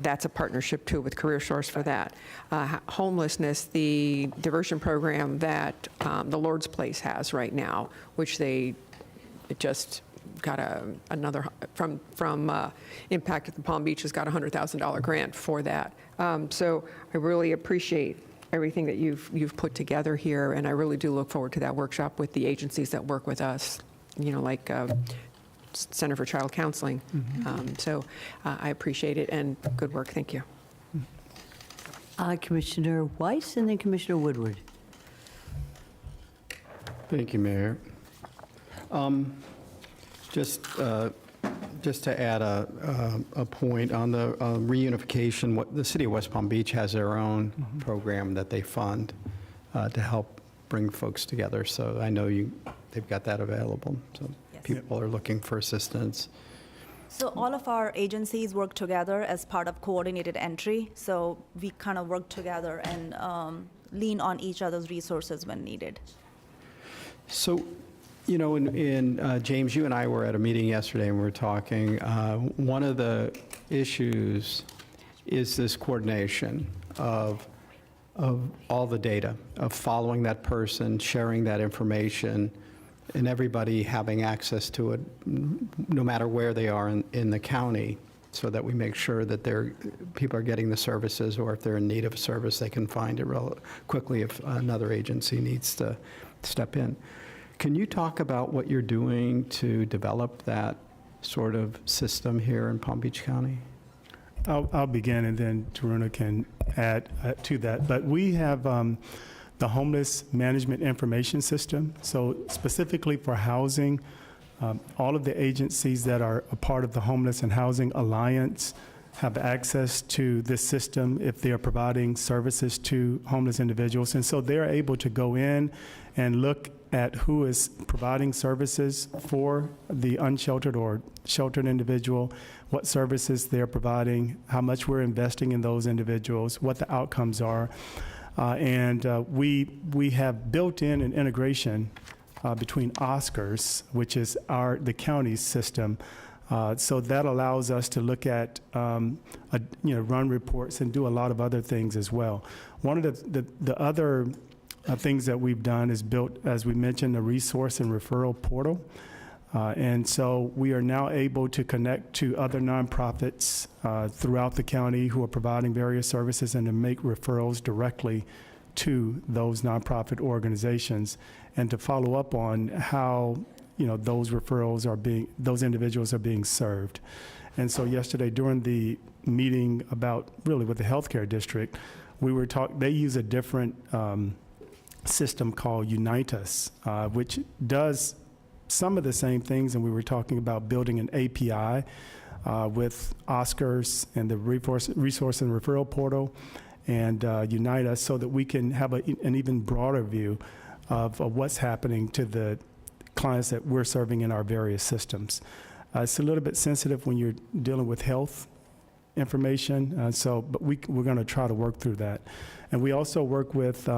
that's a partnership too with CareerSource for that. Homelessness, the diversion program that the Lord's Place has right now, which it just got another from Impact at the Palm Beach has got a $100,000 grant for that. So I really appreciate everything that you've put together here, and I really do look forward to that workshop with the agencies that work with us, like Center for Child Counseling. So I appreciate it, and good work. Thank you. Commissioner Weiss and then Commissioner Woodward. Thank you, Mayor. Just to add a point on the reunification, the city of West Palm Beach has their own program that they fund to help bring folks together. So I know they've got that available. So people are looking for assistance. So all of our agencies work together as part of coordinated entry. So we kind of work together and lean on each other's resources when needed. So, James, you and I were at a meeting yesterday and we were talking. One of the issues is this coordination of all the data, of following that person, sharing that information, and everybody having access to it, no matter where they are in the county, so that we make sure that people are getting the services, or if they're in need of a service, they can find it quickly if another agency needs to step in. Can you talk about what you're doing to develop that sort of system here in Palm Beach County? I'll begin, and then Taruna can add to that. But we have the Homeless Management Information System. So specifically for housing, all of the agencies that are a part of the Homeless and Housing Alliance have access to this system if they are providing services to homeless individuals. And so they're able to go in and look at who is providing services for the unsheltered or sheltered individual, what services they're providing, how much we're investing in those individuals, what the outcomes are. And we have built in an integration between Oscars, which is the county's system. So that allows us to look at, run reports and do a lot of other things as well. One of the other things that we've done is built, as we mentioned, a resource and referral portal. And so we are now able to connect to other nonprofits throughout the county who are providing various services and to make referrals directly to those nonprofit organizations and to follow up on how those those individuals are being served. And so yesterday during the meeting with the healthcare district, they use a different system called Unite Us, which does some of the same things, and we were talking about building an API with Oscars and the resource and referral portal and Unite Us, so that we can have an even broader view of what's happening to the clients that we're serving in our various systems. It's a little bit sensitive when you're dealing with health information, but we're going to try to work through that. And we also work with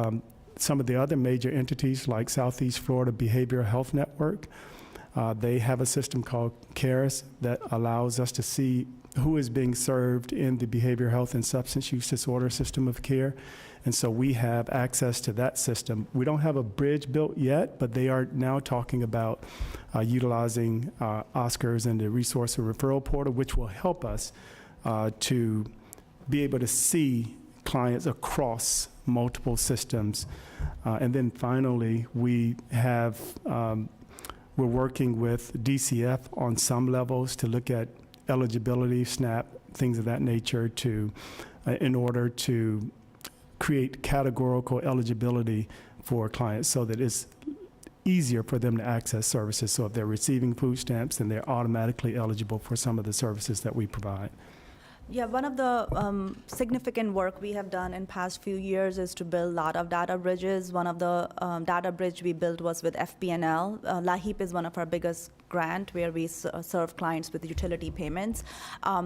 some of the other major entities like Southeast Florida Behavioral Health Network. They have a system called CARES that allows us to see who is being served in the behavioral health and substance use disorder system of care. And so we have access to that system. We don't have a bridge built yet, but they are now talking about utilizing Oscars and the resource and referral portal, which will help us to be able to see clients across multiple systems. And then finally, we're working with DCF on some levels to look at eligibility, SNAP, things of that nature, in order to create categorical eligibility for clients so that it's easier for them to access services. So if they're receiving food stamps, then they're automatically eligible for some of the services that we provide. Yeah, one of the significant work we have done in past few years is to build a lot of data bridges. One of the data bridge we built was with FPNL. LAHEAP is one of our biggest grant where we serve clients with utility payments.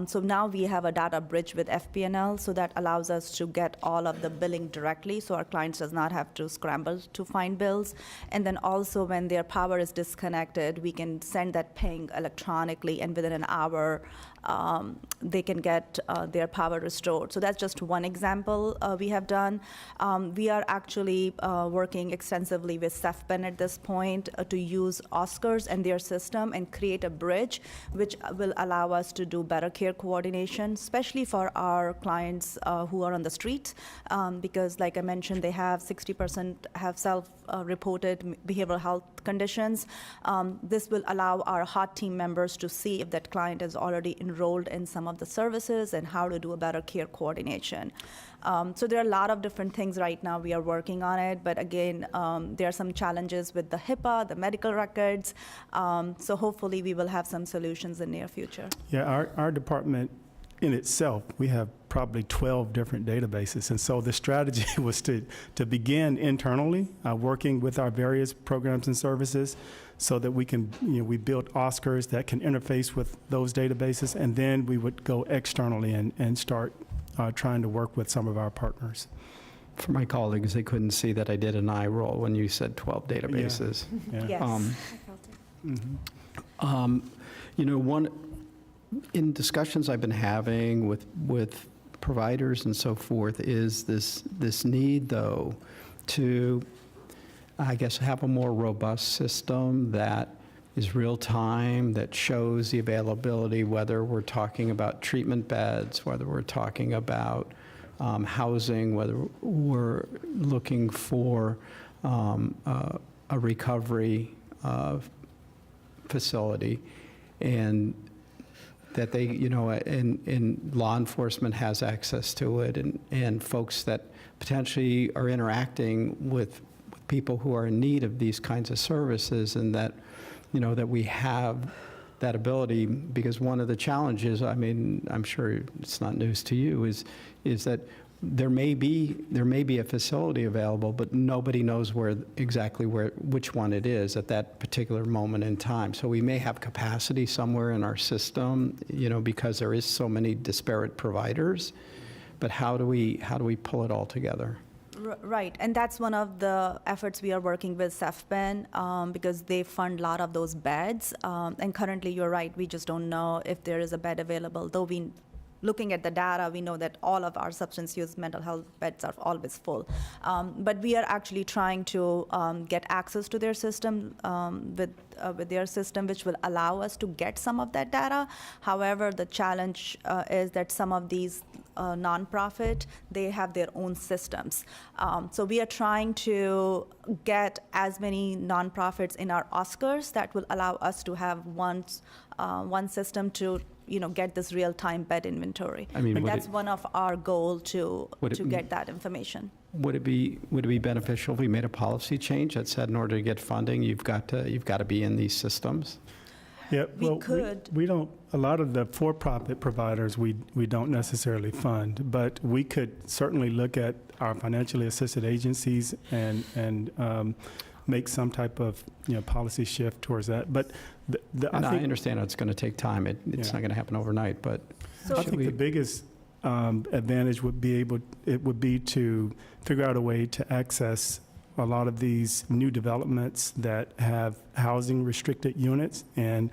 So now we have a data bridge with FPNL, so that allows us to get all of the billing directly, so our clients does not have to scramble to find bills. And then also when their power is disconnected, we can send that ping electronically, and within an hour, they can get their power restored. So that's just one example we have done. We are actually working extensively with CEFPEN at this point to use Oscars and their system and create a bridge which will allow us to do better care coordination, especially for our clients who are on the streets, because like I mentioned, they have 60% have self-reported behavioral health conditions. This will allow our HOT team members to see if that client is already enrolled in some of the services and how to do a better care coordination. So there are a lot of different things right now. We are working on it, but again, there are some challenges with the HIPAA, the medical records. So hopefully we will have some solutions in the near future. Yeah, our department in itself, we have probably 12 different databases. And so the strategy was to begin internally, working with our various programs and services so that we can, we built Oscars that can interface with those databases, and then we would go externally and start trying to work with some of our partners. For my colleagues, they couldn't see that I did an eye roll when you said 12 databases. Yeah. Yes, I felt it. In discussions I've been having with providers and so forth is this need, though, to, I guess, have a more robust system that is real time, that shows the availability, whether we're talking about treatment beds, whether we're talking about housing, whether we're looking for a recovery facility, and that they, and law enforcement has access to it, and folks that potentially are interacting with people who are in need of these kinds of services, and that, that we have that ability. Because one of the challenges, I mean, I'm sure it's not news to you, is that there may be a facility available, but nobody knows which one it is at that particular moment in time. So we may have capacity somewhere in our system, because there is so many disparate providers. But how do we pull it all together? Right, and that's one of the efforts we are working with CEFPEN, because they fund a lot of those beds. And currently, you're right, we just don't know if there is a bed available, though looking at the data, we know that all of our substance use mental health beds are always full. But we are actually trying to get access to their system with their system, which will allow us to get some of that data. However, the challenge is that some of these nonprofit, they have their own systems. So we are trying to get as many nonprofits in our Oscars that will allow us to have one system to get this real-time bed inventory. I mean, that's one of our goal to get that information. Would it be beneficial if we made a policy change that said in order to get funding, you've got to be in these systems? Yeah, we could. We don't. A lot of the for-profit providers we don't necessarily fund, but we could certainly look at our financially assisted agencies and make some type of, policy shift towards that. But And I think understand it's going to take time. It's Yeah. not going to happen overnight, but I think the biggest advantage would be to figure out a way to access a lot of these new developments that have housing restricted units, and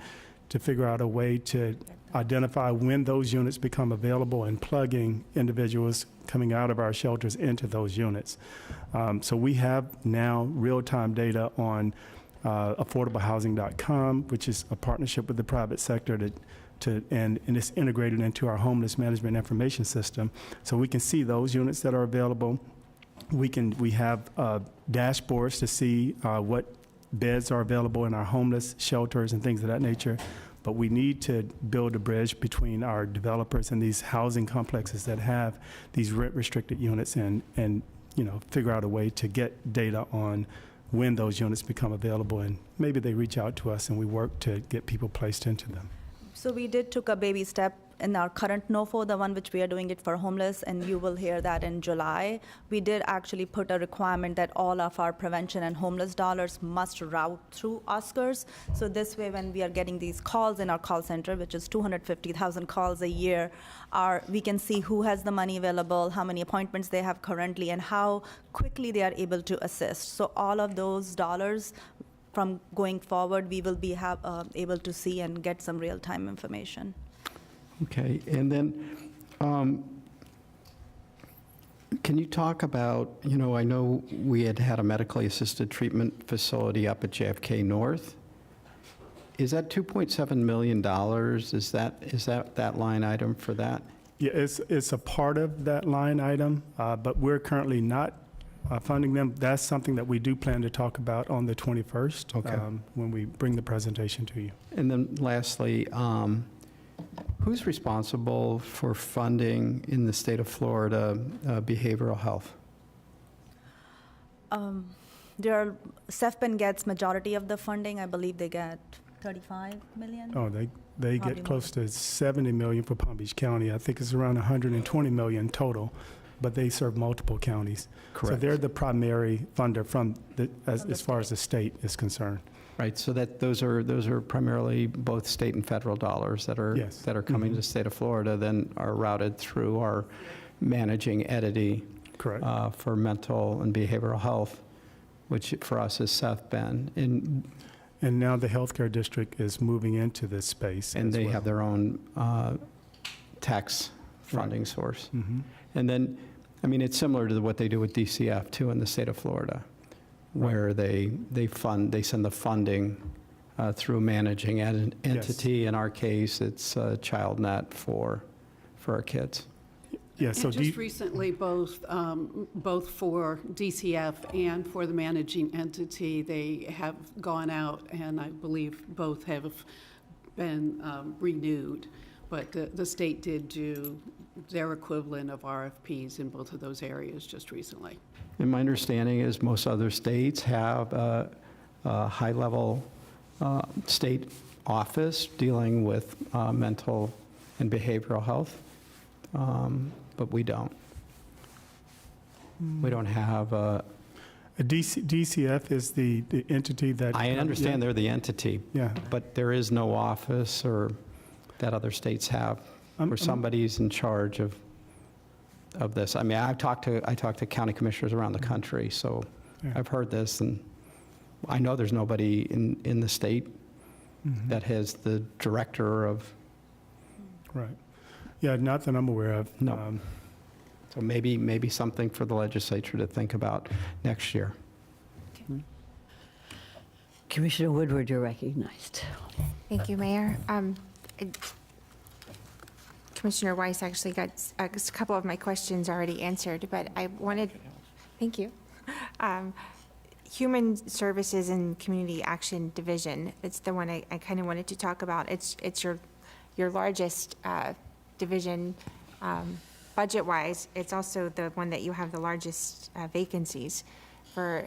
to figure out a way to identify when those units become available and plugging individuals coming out of our shelters into those units. So we have now real-time data on affordablehousing.com, which is a partnership with the private sector and it's integrated into our homeless management information system. So we can see those units that are available. We have dashboards to see what beds are available in our homeless shelters and things of that nature. But we need to build a bridge between our developers and these housing complexes that have these rent-restricted units, and figure out a way to get data on when those units become available, and maybe they reach out to us and we work to get people placed into them. So we took a baby step in our current NOFO, the one which we are doing it for homeless, and you will hear that in July. We did actually put a requirement that all of our prevention and homeless dollars must route through Oscars. So this way, when we are getting these calls in our call center, which is 250,000 calls a year, we can see who has the money available, how many appointments they have currently, and how quickly they are able to assist. So all of those dollars from going forward, we will be able to see and get some real-time information. Okay, and then can you talk about, I know we had a medically assisted treatment facility up at JFK North. Is that $2.7 million? Is that line item for that? Yeah, it's a part of that line item, but we're currently not funding them. That's something that we do plan to talk about on the 21st, Okay. When we bring the presentation to you. And then lastly, who's responsible for funding in the state of Florida behavioral health? CEFPN gets majority of the funding. I believe they get 35 million. Oh, they Probably get close to 70 million for Palm Beach County. I think it's around 120 million total, but they serve multiple counties. Correct. So they're the primary funder as far as the state is concerned. Right, so those are primarily both state and federal dollars that are Yes. coming to the state of Florida, then are routed through our managing entity. Correct. For mental and behavioral health, which for us is CEFPN. And now the healthcare district is moving into this space. And as they well. have their own tax funding source. Mhm. And then, it's similar to what they do with DCF too in the state of Florida, where they send the funding through managing entity. In our case, it's ChildNet for our kids. Yeah, so And just recently, both for DCF and for the managing entity, they have gone out, and I believe both have been renewed. But the state did do their equivalent of RFPs in both of those areas just recently. And my understanding is most other states have a high-level state office dealing with mental and behavioral health, but we don't. We don't have a... DCF is the entity that... I understand they're the entity, Yeah. but there is no office or that other states have where somebody's in charge of this. I talked to county commissioners around the country, so Yeah. I've heard this, and I know there's nobody in the state that has the director of... Right. Yeah, not that I'm aware of. No. So maybe something for the legislature to think about next year. Commissioner Woodward, you're recognized. Thank you, Mayor. Commissioner Weiss actually got a couple of my questions already answered, but I wanted, thank you. Human Services and Community Action Division, it's the one I kind of wanted to talk about. It's your largest division budget-wise. It's also the one that you have the largest vacancies for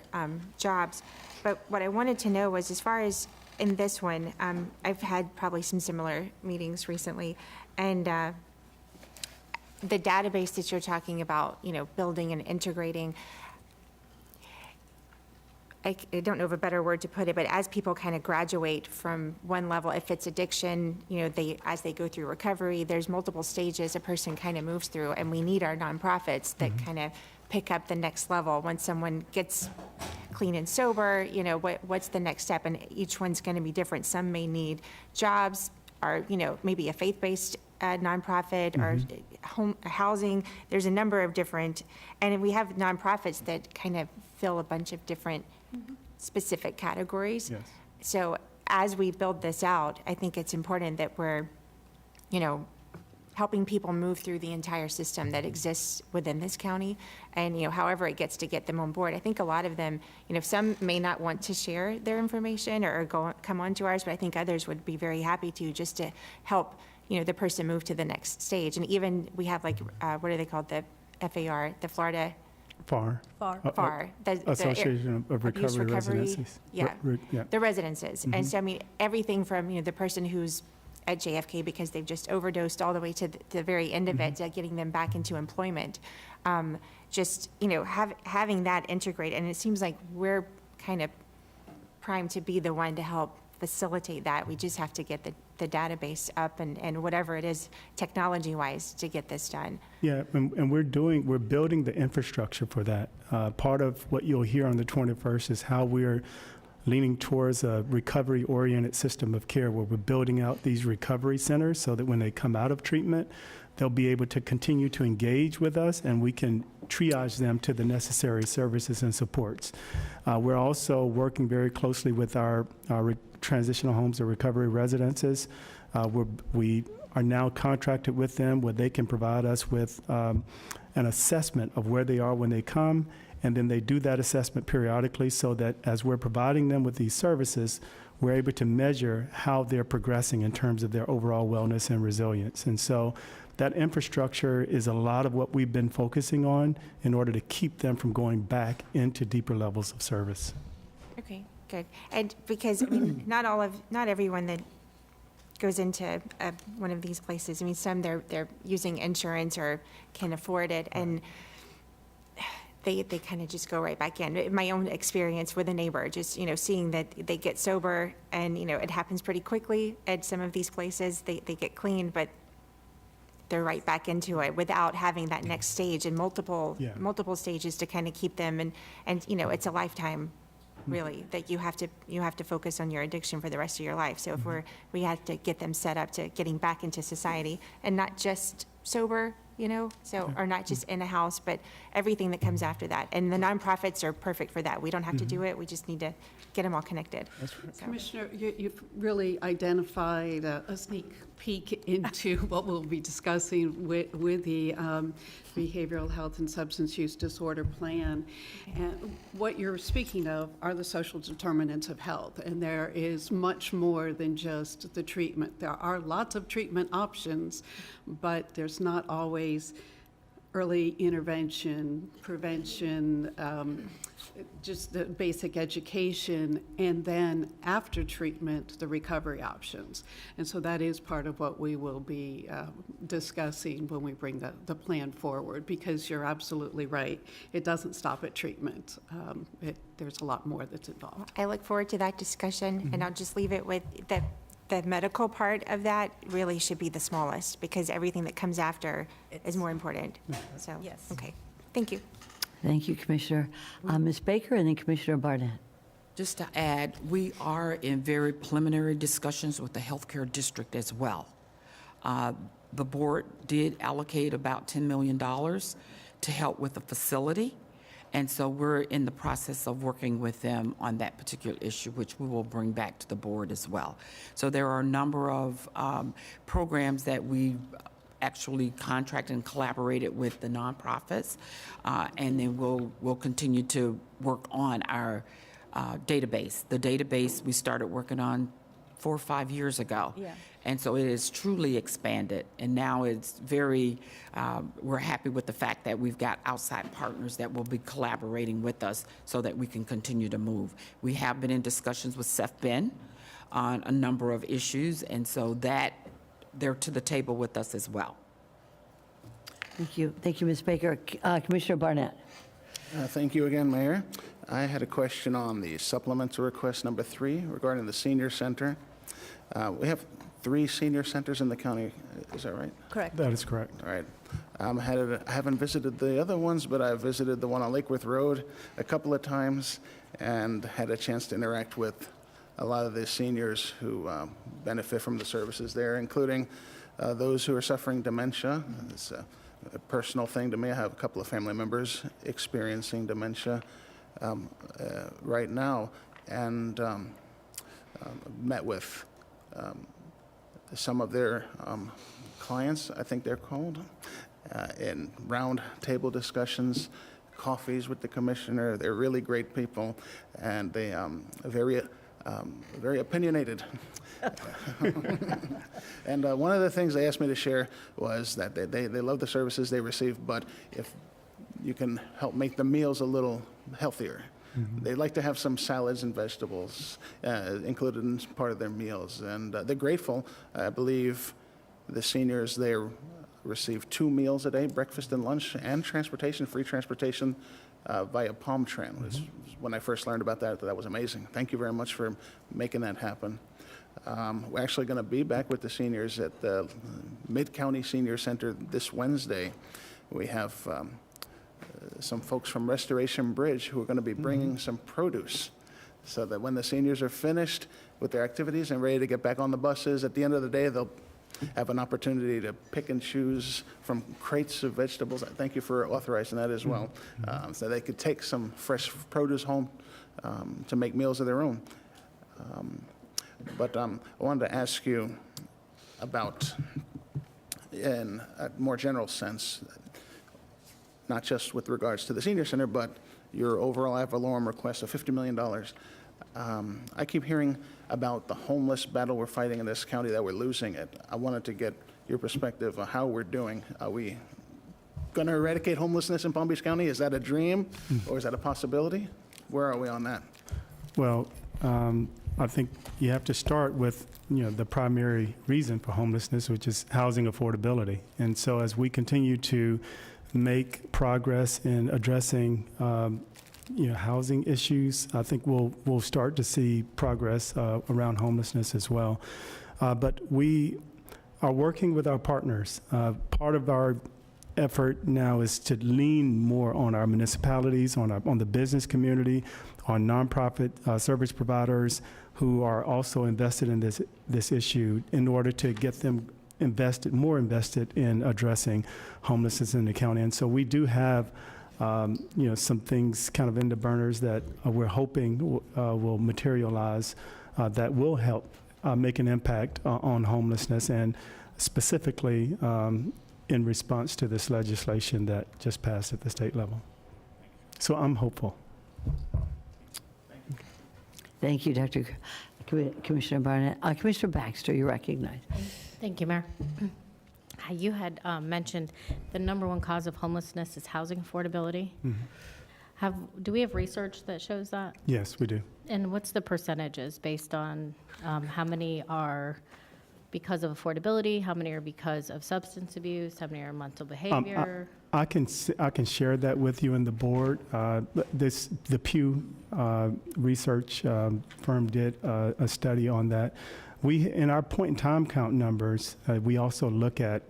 jobs. But what I wanted to know was, as far as in this one, I've had probably some similar meetings recently, and the database that you're talking about, building and integrating, I don't know of a better word to put it, but as people kind of graduate from one level, if it's addiction, as they go through recovery, there's multiple stages a person kind of moves through, and we need our nonprofits that kind of pick up the next level. Once someone gets clean and sober, what's the next step? And each one's going to be different. Some may need jobs, or, maybe a faith-based nonprofit, or home housing. There's a number of different, and we have nonprofits that kind of fill a bunch of different specific categories. Yes. So as we build this out, I think it's important that we're, helping people move through the entire system that exists within this county, and, however it gets to get them on board. I think a lot of them, some may not want to share their information or come onto ours, but I think others would be very happy to, just to help, the person move to the next stage. And even we have, like, what are they called? The FAR, the Florida FAR. FAR. The Association of Abuse Recovery Recovery, Residencies. yeah, Yeah. the residences. And so, I mean, everything from, the person who's at JFK because they've just overdosed, all the way to the very end of it, getting them back into employment. Just, having that integrated, and it seems like we're kind of primed to be the one to help facilitate that. We just have to get the database up and whatever it is, technology-wise, to get this done. Yeah, and we're building the infrastructure for that. Part of what you'll hear on the 21st is how we're leaning towards a recovery-oriented system of care, where we're building out these recovery centers so that when they come out of treatment, they'll be able to continue to engage with us, and we can triage them to the necessary services and supports. We're also working very closely with our transitional homes or recovery residences. We are now contracted with them where they can provide us with an assessment of where they are when they come, and then they do that assessment periodically, so that as we're providing them with these services, we're able to measure how they're progressing in terms of their overall wellness and resilience. And so that infrastructure is a lot of what we've been focusing on in order to keep them from going back into deeper levels of service. Okay, good. And because, I mean, not everyone that goes into one of these places, I mean, some they're using insurance or can afford it, and they kind of just go right back in. My own experience with a neighbor, just, seeing that they get sober, and, it happens pretty quickly at some of these places. They get clean, but they're right back into it without having that next stage and multiple stages to kind of keep them. And it's a lifetime, really, that you have to focus on your addiction for the rest of your life. So if we have to get them set up to getting back into society, and not just sober, or not just in a house, but everything that comes after that. And the nonprofits are perfect for that. We don't have to do it. We just need to get them all connected. So. Commissioner, you've really identified a sneak peek into what we'll be discussing with the Behavioral Health and Substance Use Disorder Plan. And what you're speaking of are the social determinants of health, and there is much more than just the treatment. There are lots of treatment options, but there's not always early intervention, prevention, just the basic education, and then after treatment, the recovery options. And so that is part of what we will be discussing when we bring the plan forward, because you're absolutely right. It doesn't stop at treatment. There's a lot more that's involved. I look forward to that discussion, and I'll just leave it with that. The medical part of that really should be the smallest, because everything that comes after is more important. So, Yes. Okay, thank you. Thank you, Commissioner. Ms. Baker, and then Commissioner Barnett. Just to add, we are in very preliminary discussions with the healthcare district as well. The board did allocate about $10 million to help with the facility, and so we're in the process of working with them on that particular issue, which we will bring back to the board as well. So there are a number of programs that we actually contracted and collaborated with the nonprofits, and then we'll continue to work on our database. The database we started working on 4 or 5 years ago. Yeah. And so it is truly expanded, and now it's very, we're happy with the fact that we've got outside partners that will be collaborating with us so that we can continue to move. We have been in discussions with Seth Ben on a number of issues, and so that they're to the table with us as well. Thank you. Thank you, Ms. Baker. Commissioner Barnett. Thank you again, Mayor. I had a question on the supplemental request number 3 regarding the senior center. We have 3 senior centers in the county, is that right? Correct. That is correct. All right. I haven't visited the other ones, but I've visited the one on Lakeworth Road a couple of times and had a chance to interact with a lot of the seniors who benefit from the services there, including those who are suffering dementia. It's a personal thing to me. I have a couple of family members experiencing dementia right now, and met with some of their clients, I think they're called, in round table discussions, coffees with the commissioner. They're really great people, and they are very opinionated. And one of the things they asked me to share was that they love the services they receive, but if you can help make the meals a little healthier. They like to have some salads and vegetables included in part of their meals. And they're grateful. I believe the seniors there receive 2 meals a day, breakfast and lunch, and transportation, free transportation via Palm Tran. When I first learned about that, that was amazing. Thank you very much for making that happen. We're actually going to be back with the seniors at the Mid-County Senior Center this Wednesday. We have some folks from Restoration Bridge who are going to be bringing some produce so that when the seniors are finished with their activities and ready to get back on the buses, at the end of the day, they'll have an opportunity to pick and choose from crates of vegetables. Thank you for authorizing that as well. So they could take some fresh produce home to make meals of their own. But I wanted to ask you about, in a more general sense, not just with regards to the senior center, but your overall ad valorem request of $50 million. I keep hearing about the homeless battle we're fighting in this county, that we're losing it. I wanted to get your perspective on how we're doing. Are we going to eradicate homelessness in Palm Beach County? Is that a dream, or is that a possibility? Where are we on that? Well, I think you have to start with, the primary reason for homelessness, which is housing affordability. And so as we continue to make progress in addressing, housing issues, I think we'll start to see progress around homelessness as well. But we are working with our partners. Part of our effort now is to lean more on our municipalities, on the business community, on nonprofit service providers who are also invested in this issue in order to get them more invested in addressing homelessness in the county. And so we do have some things kind of in the burners that we're hoping will materialize that will help make an impact on homelessness, and specifically in response to this legislation that just passed at the state level. So I'm hopeful. Thank you, Commissioner Barnett. Commissioner Baxter, you recognize. Thank you, Mayor. You had mentioned the number one cause of homelessness is housing affordability. Do we have research that shows that? Yes, we do. And what's the percentages based on how many are because of affordability, how many are because of substance abuse, how many are mental behavior? I can share that with you and the board. The Pew research firm did a study on that. We, in our point-in-time count numbers, we also look at,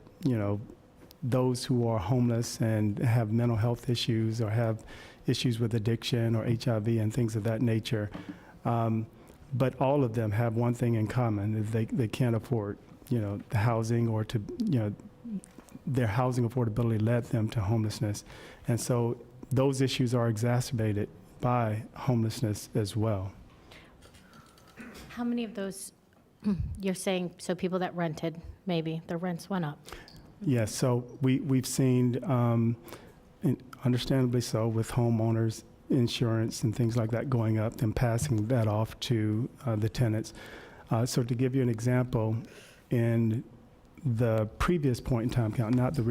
those who are homeless and have mental health issues or have issues with addiction or HIV and things of that nature. But all of them have one thing in common: is they can't afford, the housing, or their housing affordability led them to homelessness. And so those issues are exacerbated by homelessness as well. How many of those, you're saying, so people that rented, maybe their rents went up? Yes, so we've seen, understandably so, with homeowners insurance and things like that going up and passing that off to the tenants. So to give you an example, in the previous point in time count, not the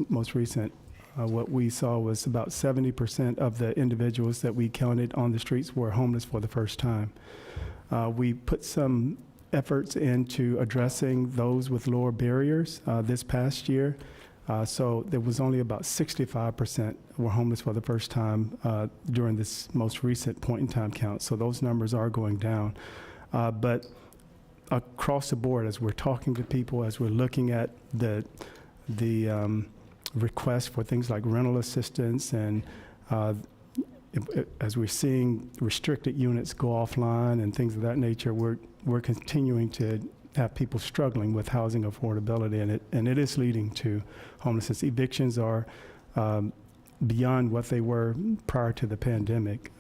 most recent, what we saw was about 70% of the individuals that we counted on the streets were homeless for the first time. We put some efforts into addressing those with lower barriers this past year. So there was only about 65% were homeless for the first time during this most recent point in time count. So those numbers are going down. But across the board, as we're talking to people, as we're looking at the requests for things like rental assistance, and as we're seeing restricted units go offline and things of that nature, we're continuing to have people struggling with housing affordability, and it is leading to homelessness. Evictions are beyond what they were prior to the pandemic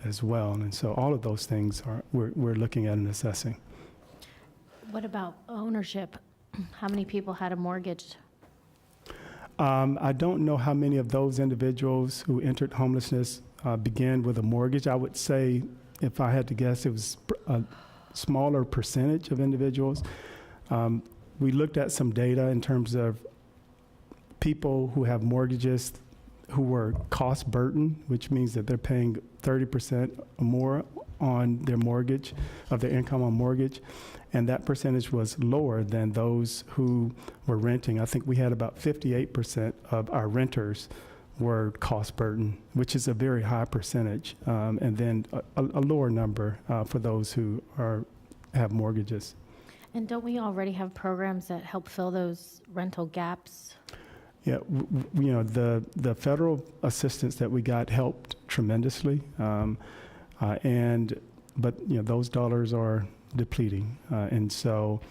as well, and so all of those things we're looking at and assessing. What about ownership? How many people had a mortgage? I don't know how many of those individuals who entered homelessness began with a mortgage. I would say, if I had to guess, it was a smaller percentage of individuals. We looked at some data in terms of people who have mortgages who were cost burden, which means that they're paying 30% or more on their mortgage, of their income on mortgage, and that percentage was lower than those who were renting. I think we had about 58% of our renters were cost burden, which is a very high percentage, and then a lower number for those who have mortgages. And don't we already have programs that help fill those rental gaps? Yeah, the federal assistance that we got helped tremendously, but those dollars are depleting, and so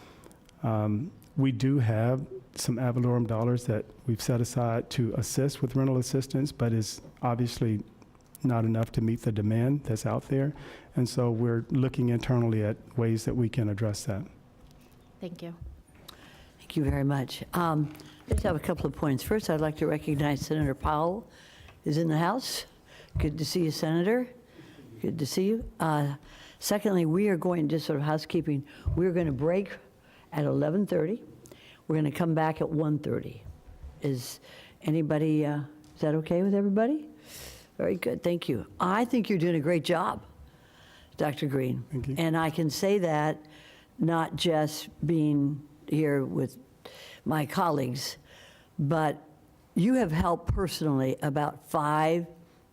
we do have some ad valorem dollars that we've set aside to assist with rental assistance, but is obviously not enough to meet the demand that's out there, and so we're looking internally at ways that we can address that. Thank you. Thank you very much. I just have a couple of points. First, I'd like to recognize Senator Powell is in the House. Good to see you, Senator. Good to see you. Secondly, we are going, just sort of housekeeping, we're going to break at 11:30. We're going to come back at 1:30. Is anybody, is that okay with everybody? Very good, thank you. I think you're doing a great job, Dr. Green. Thank you. And I can say that not just being here with my colleagues, but you have helped personally about 5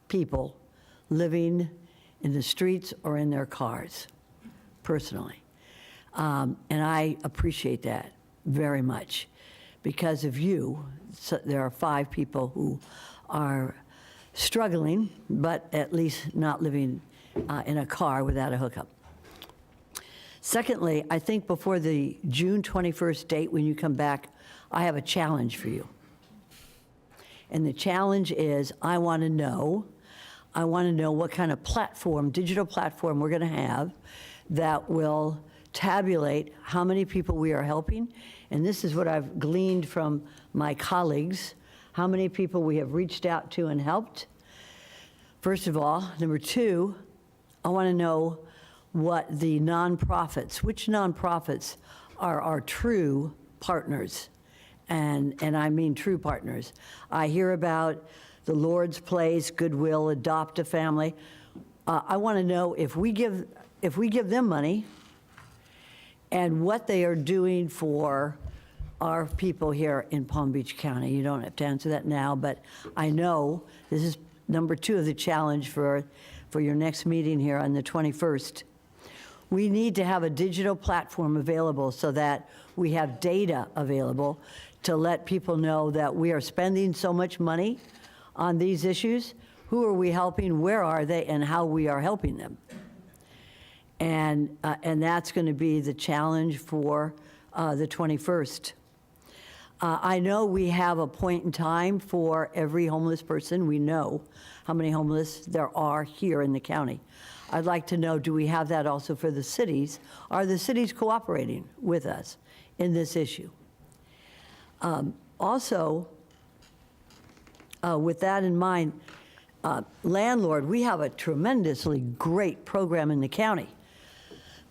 people living in the streets or in their cars, personally. And I appreciate that very much. Because of you, so there are 5 people who are struggling, but at least not living in a car without a hookup. Secondly, I think before the June 21st date when you come back, I have a challenge for you. And the challenge is I want to know what kind of platform, digital platform we're going to have that will tabulate how many people we are helping. And this is what I've gleaned from my colleagues, how many people we have reached out to and helped. First of all, number 2, I want to know what the nonprofits, which nonprofits are our true partners. And I mean true partners. I hear about the Lord's Place, Goodwill, Adopt a Family. I want to know if we give them money and what they are doing for our people here in Palm Beach County. You don't have to answer that now, but I know this is number 2 of the challenge for your next meeting here on the 21st. We need to have a digital platform available so that we have data available to let people know that we are spending so much money on these issues. Who are we helping? Where are they? And how we are helping them. And that's going to be the challenge for the 21st. I know we have a point in time for every homeless person. We know how many homeless there are here in the county. I'd like to know, do we have that also for the cities? Are the cities cooperating with us in this issue? Also, with that in mind, landlord, we have a tremendously great program in the county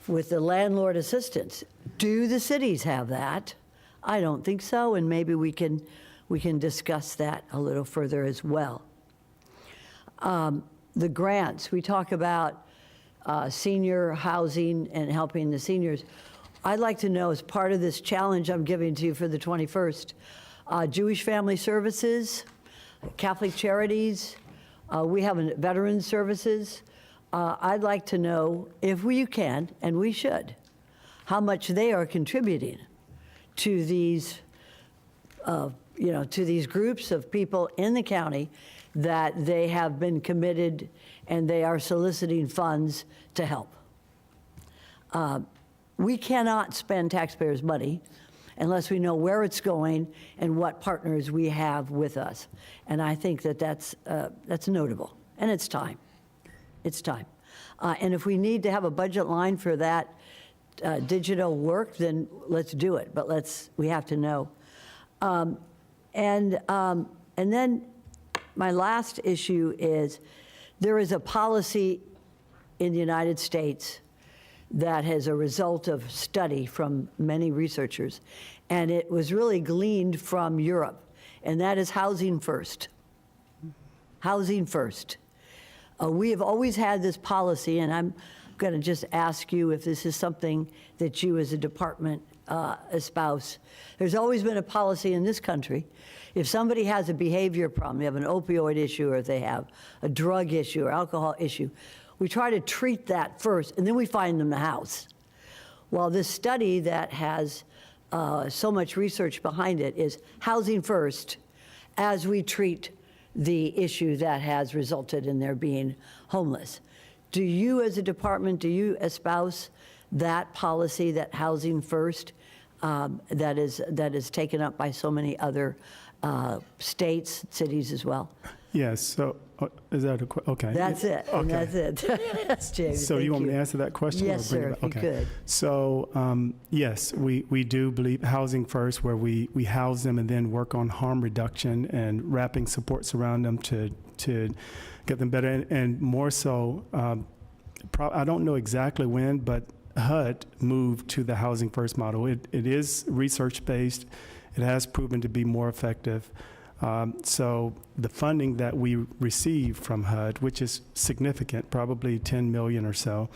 with the landlord assistance. Do the cities have that? I don't think so, and maybe we can discuss that a little further as well. The grants, we talk about senior housing and helping the seniors. I'd like to know, as part of this challenge I'm giving to you for the 21st, Jewish Family Services, Catholic Charities, we have Veterans Services. I'd like to know, if you can, and we should, how much they are contributing to these, to these groups of people in the county that they have been committed and they are soliciting funds to help. We cannot spend taxpayers' money unless we know where it's going and what partners we have with us. And I think that that's notable, and it's time. It's time. And if we need to have a budget line for that digital work, then let's do it, but we have to know. And then my last issue is there is a policy in the United States that is a result of study from many researchers, and it was really gleaned from Europe, and that is housing first. Housing first. We have always had this policy, and I'm going to just ask you if this is something that you as a department espouse. There's always been a policy in this country. If somebody has a behavior problem, they have an opioid issue, or if they have a drug issue or alcohol issue, we try to treat that first, and then we find them a house. Well, this study that has so much research behind it is housing first as we treat the issue that has resulted in their being homeless. Do you, as a department, do you espouse that policy, that housing first, that is taken up by so many other states, cities as well? Yes, so is that a question? Okay. That's it, and that's it. Yes, James, So thank you want me to answer that question? Yes, or bring sir, it if back? you Okay. could. So yes, we do believe housing first, where we house them and then work on harm reduction and wrapping supports around them to get them better. And more so, I don't know exactly when, but HUD moved to the housing first model. It is research-based. It has proven to be more effective. So the funding that we receive from HUD, which is significant, probably 10 million or so,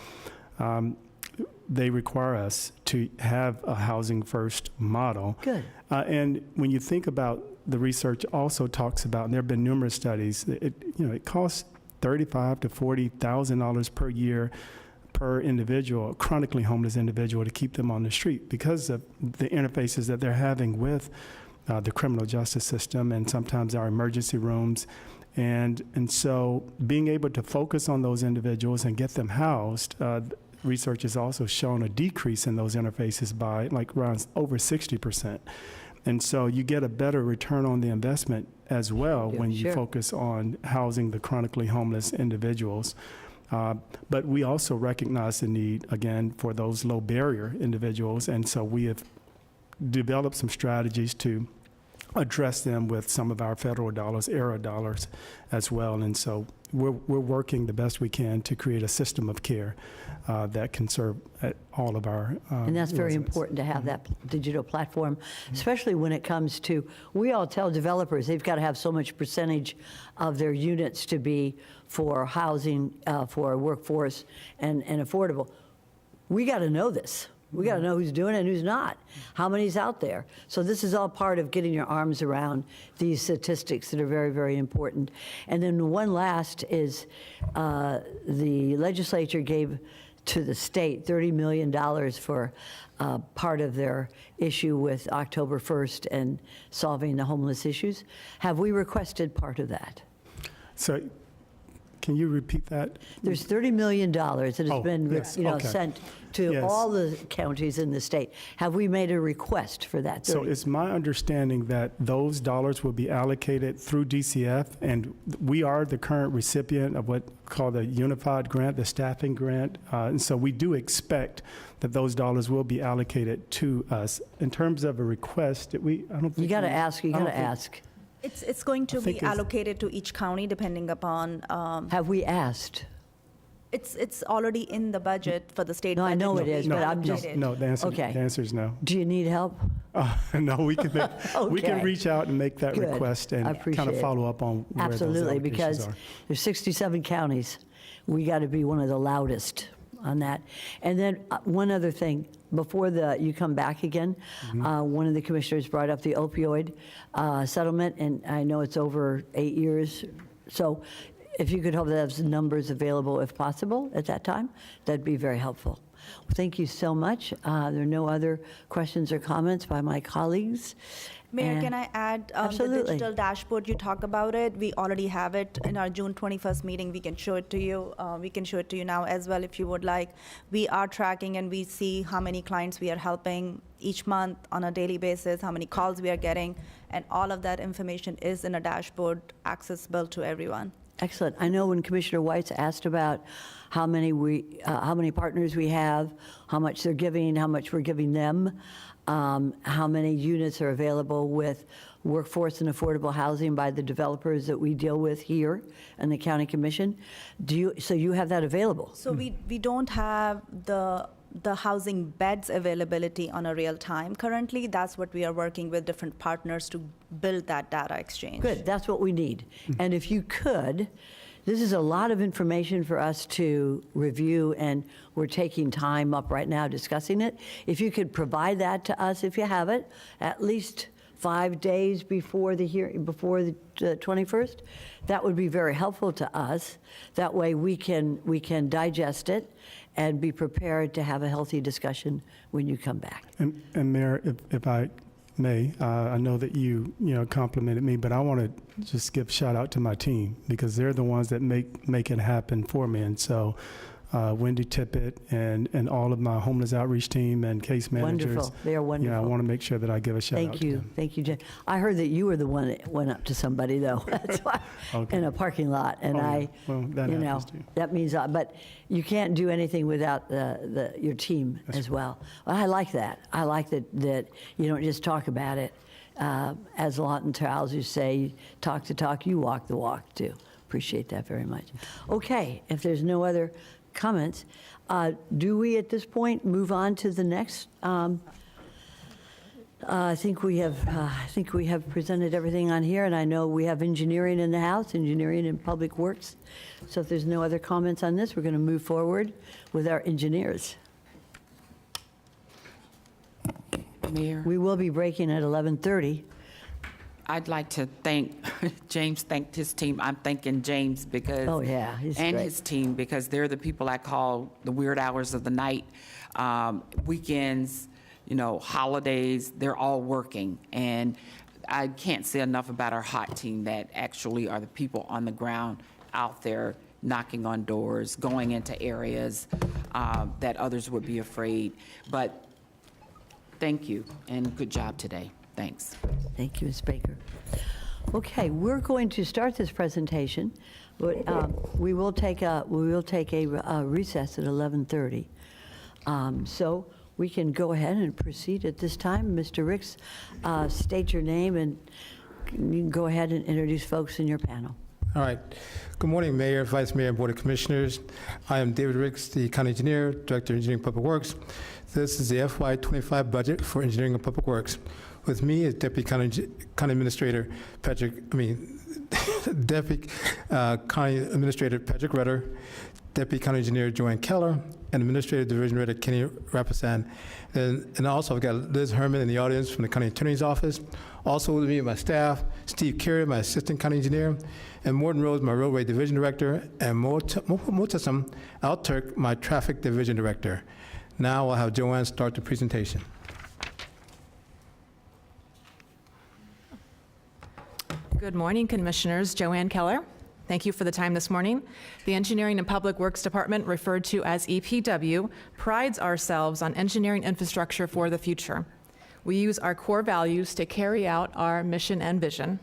they require us to have a housing first model. Good. And when you think about the research also talks about, and there have been numerous studies, it costs $35,000 to $40,000 per year per individual, a chronically homeless individual, to keep them on the street because of the interfaces that they're having with the criminal justice system and sometimes our emergency rooms. And so being able to focus on those individuals and get them housed, research has also shown a decrease in those interfaces by like around over 60%. And so you get a better return on the investment as well when you focus on housing the chronically homeless individuals. But we also recognize the need, again, for those low barrier individuals. And so we have developed some strategies to address them with some of our federal dollars, ERA dollars as well. And so we're working the best we can to create a system of care that can serve all of our And that's very residents. important to have that digital platform, especially when it comes to, we all tell developers they've got to have so much percentage of their units to be for housing, for workforce and affordable. We got to know this. We got to know who's doing it and who's not, how many's out there. So this is all part of getting your arms around these statistics that are very, very important. And then one last is the legislature gave to the state $30 million for part of their issue with October 1st and solving the homeless issues. Have we requested part of that? So can you repeat that? There's $30 million that has been yes, okay. sent to Yes. all the counties in the state. Have we made a request for that? So 30? it's my understanding that those dollars will be allocated through DCF, and we are the current recipient of what called the Unified Grant, the staffing grant. And so we do expect that those dollars will be allocated to us. In terms of a request, I don't think You got to we- ask, you I got don't to think- ask. It's going to think be it's- allocated to each county depending upon, Have we asked? it's already in the budget for the state No, budget. I know to it is, be but I'm just- allocated. No, the Okay. answer is no. Do you need help? No, we can we can Okay. reach out and make that Good. request I and appreciate kind of it. follow up on where those Absolutely, allocations because are. there's 67 counties. We got to be one of the loudest on that. And then one other thing, before you come back again, one of the commissioners brought up the opioid settlement, and I know it's over 8 years. So if you could have those numbers available if possible at that time, that'd be very helpful. Well, thank you so much. There are no other questions or comments by my colleagues. Mayor, And- can I add the Absolutely. digital dashboard you talk about it? We already have it in our June 21st meeting. We can show it to you. We can show it to you now as well if you would like. We are tracking and we see how many clients we are helping each month on a daily basis, how many calls we are getting, and all of that information is in a dashboard accessible to everyone. Excellent. I know when Commissioner White's asked about how many partners we have, how much they're giving, how much we're giving them, how many units are available with workforce and affordable housing by the developers that we deal with here in the County Commission. So you have that available? So we don't have the housing beds availability on a real time currently. That's what we are working with different partners to build that data exchange. Good, that's what we need. And if you could, this is a lot of information for us to review, and we're taking time up right now discussing it. If you could provide that to us, if you have it, at least 5 days before the hearing, before the 21st, that would be very helpful to us. That way we can digest it and be prepared to have a healthy discussion when you come back. And Mayor, if I may, I know that you complimented me, but I want to just give shout out to my team because they're the ones that make it happen for me. And so Wendy Tippett and all of my homeless outreach team and case managers. Wonderful. They are wonderful. I want to make sure that I give a shout out Thank to you. them. Thank you, Jen. I heard that you were the one that went up to somebody, though. That's why, Okay. in a parking lot. And Oh, yeah. I, Well, that you know, happens too. that means, but you can't do anything without your team as well. I like that. I like that you don't just talk about it. As Lawton Charles, you say, talk the talk, you walk the walk, too. Appreciate that very much. Okay, if there's no other comments, do we at this point move on to the next? I think we have presented everything on here, and I know we have engineering in the House, engineering and public works. So if there's no other comments on this, we're going to move forward with our engineers. Mayor, We will be breaking at 11:30. I'd like to thank, James thanked his team. I'm thanking James because. Oh, yeah, he's And great. his team, because they're the people I call the weird hours of the night, weekends, holidays, they're all working. And I can't say enough about our hot team that actually are the people on the ground out there knocking on doors, going into areas that others would be afraid. But thank you and good job today. Thanks. Thank you, Ms. Baker. Okay, we're going to start this presentation, but we will take a recess at 11:30. So we can go ahead and proceed at this time. Mr. Ricks, state your name, and you can go ahead and introduce folks in your panel. All right. Good morning, Mayor, Vice Mayor, and Board of Commissioners. I am David Ricks, the County Engineer, Director of Engineering and Public Works. This is the FY25 budget for Engineering and Public Works. With me is Deputy County Administrator Deputy County Administrator Patrick Rutter, Deputy County Engineer Joanne Keller, and Administrative Division Head Kenny Rapasan. And also I've got Liz Herman in the audience from the County Attorney's Office. Also with me, my staff, Steve Carey, my Assistant County Engineer, and Morton Rose, my Roadway Division Director, and Motasam Alturk, my Traffic Division Director. Now I'll have Joanne start the presentation. Good morning, Commissioners. Joanne Keller. Thank you for the time this morning. The Engineering and Public Works Department, referred to as EPW, prides ourselves on engineering infrastructure for the future. We use our core values to carry out our mission and vision.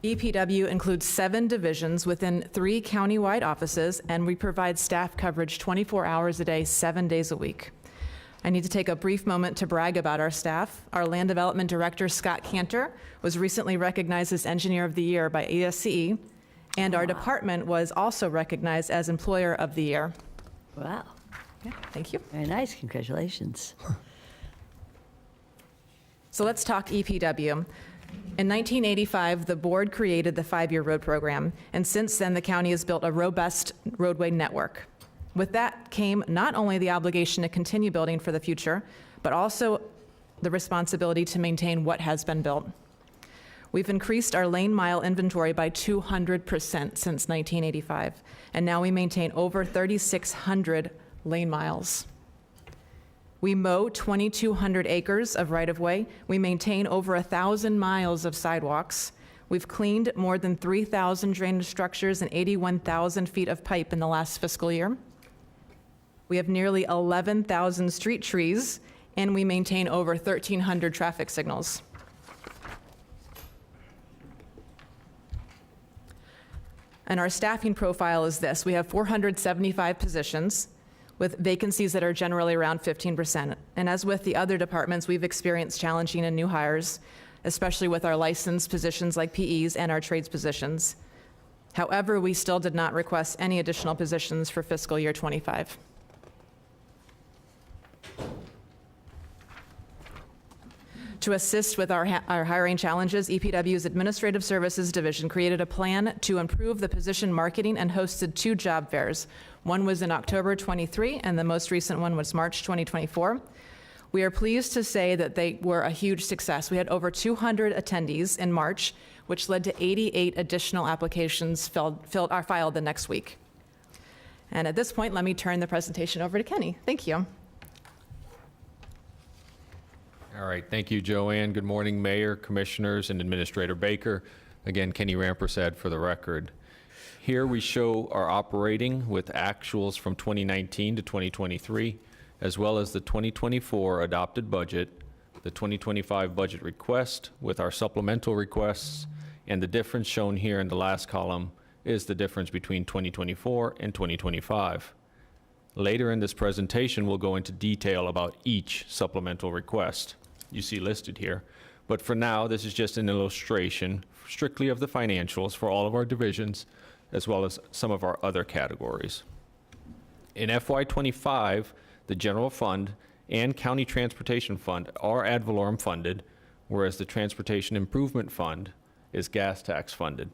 EPW includes 7 divisions within 3 county-wide offices, and we provide staff coverage 24 hours a day, 7 days a week. I need to take a brief moment to brag about our staff. Our Land Development Director, Scott Cantor, was recently recognized as Engineer of the Year by ASCE, and our department was also recognized as Employer of the Year. Wow. Yeah, thank you. Very nice. Congratulations. So let's talk EPW. In 1985, the board created the 5-year road program, and since then, the county has built a robust roadway network. With that came not only the obligation to continue building for the future, but also the responsibility to maintain what has been built. We've increased our lane mile inventory by 200% since 1985, and now we maintain over 3,600 lane miles. We mow 2,200 acres of right-of-way. We maintain over 1,000 miles of sidewalks. We've cleaned more than 3,000 drainage structures and 81,000 feet of pipe in the last fiscal year. We have nearly 11,000 street trees, and we maintain over 1,300 traffic signals. And our staffing profile is this. We have 475 positions, with vacancies that are generally around 15%. And as with the other departments, we've experienced challenging and new hires, especially with our licensed positions like PEs and our trades positions. However, we still did not request any additional positions for fiscal year '25. To assist with our hiring challenges, EPW's Administrative Services Division created a plan to improve the position marketing and hosted 2 job fairs. One was in October '23, and the most recent one was March 2024. We are pleased to say that they were a huge success. We had over 200 attendees in March, which led to 88 additional applications filed the next week. And at this point, let me turn the presentation over to Kenny. Thank you. All right, thank you, Joanne. Good morning, Mayor, Commissioners, and Administrator Baker. Again, Kenny Rampersad for the record. Here we show our operating with actuals from 2019 to 2023, as well as the 2024 adopted budget, the 2025 budget request with our supplemental requests, and the difference shown here in the last column is the difference between 2024 and 2025. Later in this presentation, we'll go into detail about each supplemental request you see listed here. But for now, this is just an illustration strictly of the financials for all of our divisions, as well as some of our other categories. In FY25, the General Fund and County Transportation Fund are ad valorem funded, whereas the Transportation Improvement Fund is gas tax funded.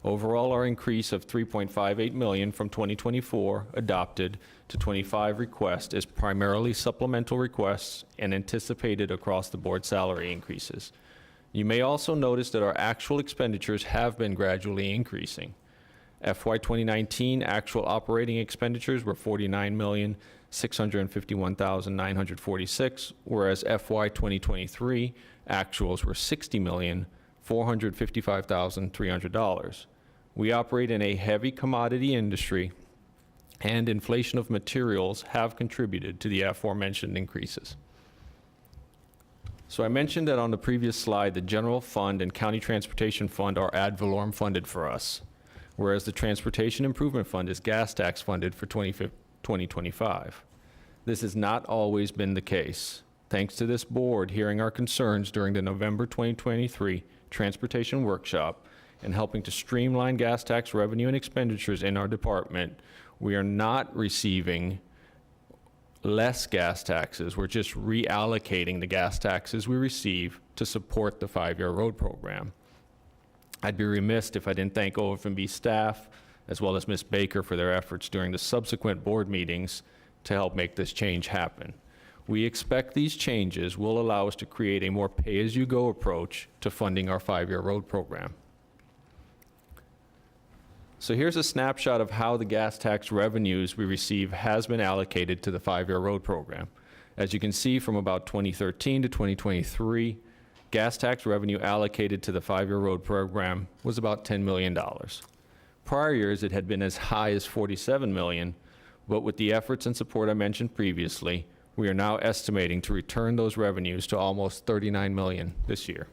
Overall, our increase of $3.58 million from 2024 adopted to 25 request is primarily supplemental requests and anticipated across the board salary increases. You may also notice that our actual expenditures have been gradually increasing. FY 2019 actual operating expenditures were $49,651,946, whereas FY 2023 actuals were $60,455,300. We operate in a heavy commodity industry, and inflation of materials have contributed to the aforementioned increases. So I mentioned that on the previous slide, the General Fund and County Transportation Fund are ad valorem funded for us, whereas the Transportation Improvement Fund is gas tax funded for 2025. This has not always been the case. Thanks to this board hearing our concerns during the November 2023 Transportation Workshop and helping to streamline gas tax revenue and expenditures in our department, we are not receiving less gas taxes. We're just reallocating the gas taxes we receive to support the 5-year road program. I'd be remiss if I didn't thank OFMB staff, as well as Ms. Baker, for their efforts during the subsequent board meetings to help make this change happen. We expect these changes will allow us to create a more pay-as-you-go approach to funding our 5-year road program. So here's a snapshot of how the gas tax revenues we receive has been allocated to the 5-year road program. As you can see, from about 2013 to 2023, gas tax revenue allocated to the 5-year road program was about $10 million. Prior years, it had been as high as $47 million, but with the efforts and support I mentioned previously, we are now estimating to return those revenues to almost $39 million this year.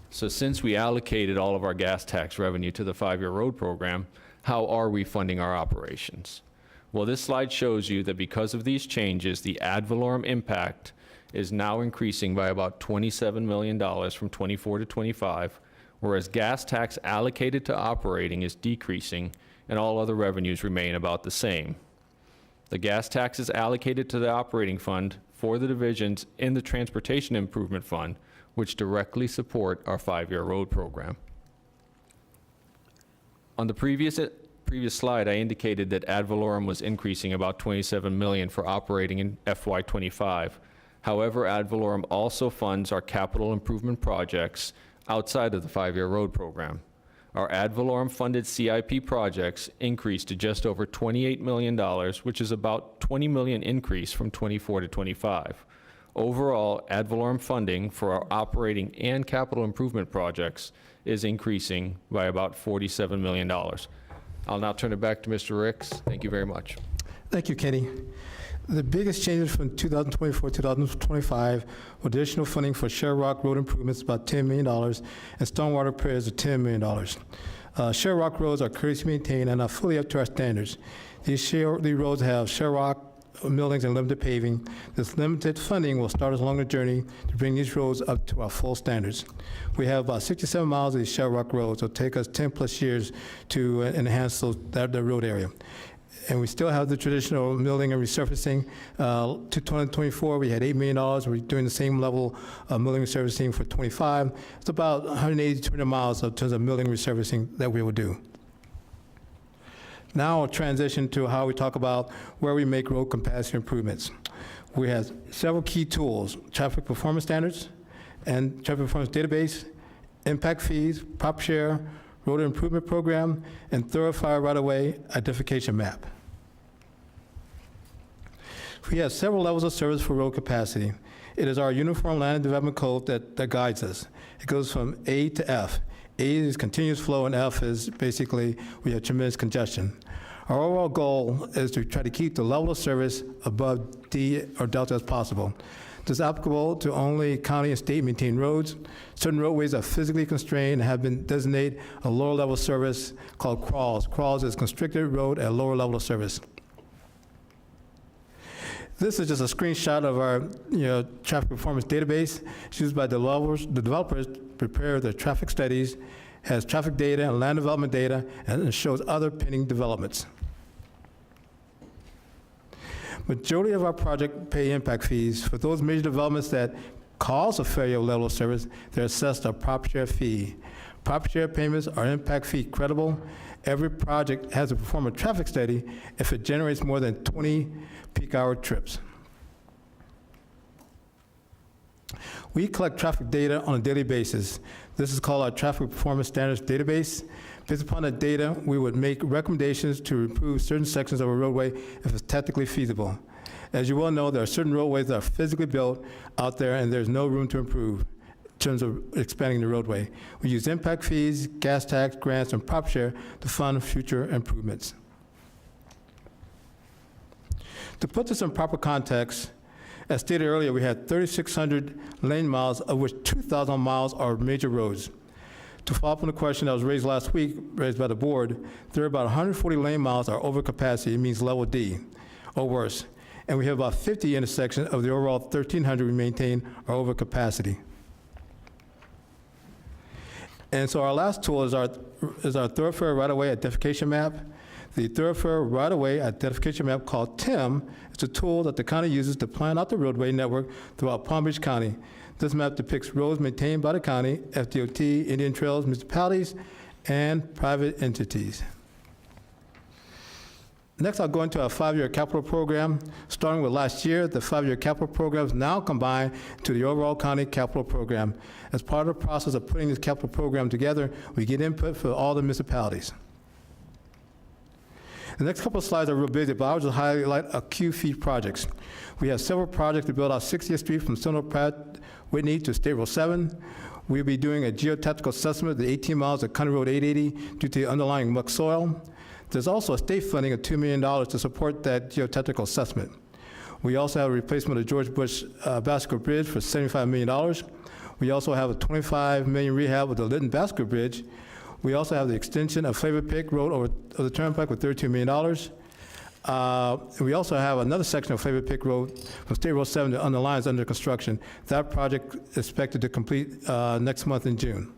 So since we allocated all of our gas tax revenue to the 5-year road program, how are we funding our operations? Well, this slide shows you that because of these changes, the ad valorem impact is now increasing by about $27 million from 24 to 25, whereas gas tax allocated to operating is decreasing and all other revenues remain about the same. The gas taxes allocated to the operating fund for the divisions in the Transportation Improvement Fund which directly support our 5-year road program. On the previous slide, I indicated that ad valorem was increasing about $27 million for operating in FY25. However, ad valorem also funds our capital improvement projects outside of the 5-year road program. Our ad valorem funded CIP projects increased to just over $28 million, which is about $20 million increase from 24 to 25. Overall, ad valorem funding for our operating and capital improvement projects is increasing by about $47 million. I'll now turn it back to Mr. Ricks. Thank you very much. Thank you, Kenny. The biggest changes from 2024 to 2025 were additional funding for Share Rock Road improvements, about $10 million, and stormwater repairs of $10 million. Share Rock roads are courteously maintained and are fully up to our standards. These roads have Share Rock millings and limited paving. This limited funding will start us along the journey to bring these roads up to our full standards. We have about 67 miles of these Share Rock roads. It'll take us 10 plus years to enhance that road area. And we still have the traditional milling and resurfacing. To 2024, we had $8 million. We're doing the same level of milling and resurfacing for 25. It's about 180 to 200 miles in terms of milling and resurfacing that we will do. Now I'll transition to how we talk about where we make road capacity improvements. We have several key tools: traffic performance standards and traffic performance database, impact fees, prop share, road improvement program, and thoroughfare right-of-way identification map. We have several levels of service for road capacity. It is our Uniform Land Development Code that guides us. It goes from A to F. A is continuous flow, and F is basically we have tremendous congestion. Our overall goal is to try to keep the level of service above D or delta as possible. This is applicable to only county and state maintained roads. Certain roadways are physically constrained and have been designated a lower level service called crawls. Crawls is constricted road at a lower level of service. This is just a screenshot of our traffic performance database. It's used by the developers to prepare their traffic studies, has traffic data and land development data, and it shows other pending developments. Majority of our project pay impact fees. For those major developments that cause a failure level of service, they're assessed a prop share fee. Prop share payments are impact fee credible. Every project has to perform a traffic study if it generates more than 20 peak hour trips. We collect traffic data on a daily basis. This is called our Traffic Performance Standards Database. Based upon that data, we would make recommendations to improve certain sections of a roadway if it's technically feasible. As you well know, there are certain roadways that are physically built out there and there's no room to improve in terms of expanding the roadway. We use impact fees, gas tax, grants, and prop share to fund future improvements. To put this in proper context, as stated earlier, we had 3,600 lane miles, of which 2,000 miles are major roads. To follow up on the question that was raised last week, raised by the board, there are about 140 lane miles are over capacity. It means level D or worse. And we have about 50 intersections of the overall 1,300 we maintain are over capacity. And so our last tool is our thoroughfare right-of-way identification map. The thoroughfare right-of-way identification map, called TIM, is a tool that the county uses to plan out the roadway network throughout Palm Beach County. This map depicts roads maintained by the county, FDOT, Indian Trails, municipalities, and private entities. Next, I'll go into our 5-year capital program. Starting with last year, the 5-year capital program is now combined to the overall county capital program. As part of the process of putting this capital program together, we get input for all the municipalities. The next couple of slides are real busy, but I'll just highlight a few feed projects. We have several projects to build out 60th Street from Seminole Pratt Whitney to State Road 7. We'll be doing a geotechnical assessment of the 18 miles of County Road 880 due to the underlying muck soil. There's also a state funding of $2 million to support that geotechnical assessment. We also have a replacement of George Bush Basket Bridge for $75 million. We also have a $25 million rehab of the Lytton Basket Bridge. We also have the extension of Flavor Pig Road over the Turnpike with $32 million. We also have another section of Flavor Pig Road from State Road 7 to Underlines under construction. That project is expected to complete next month in June.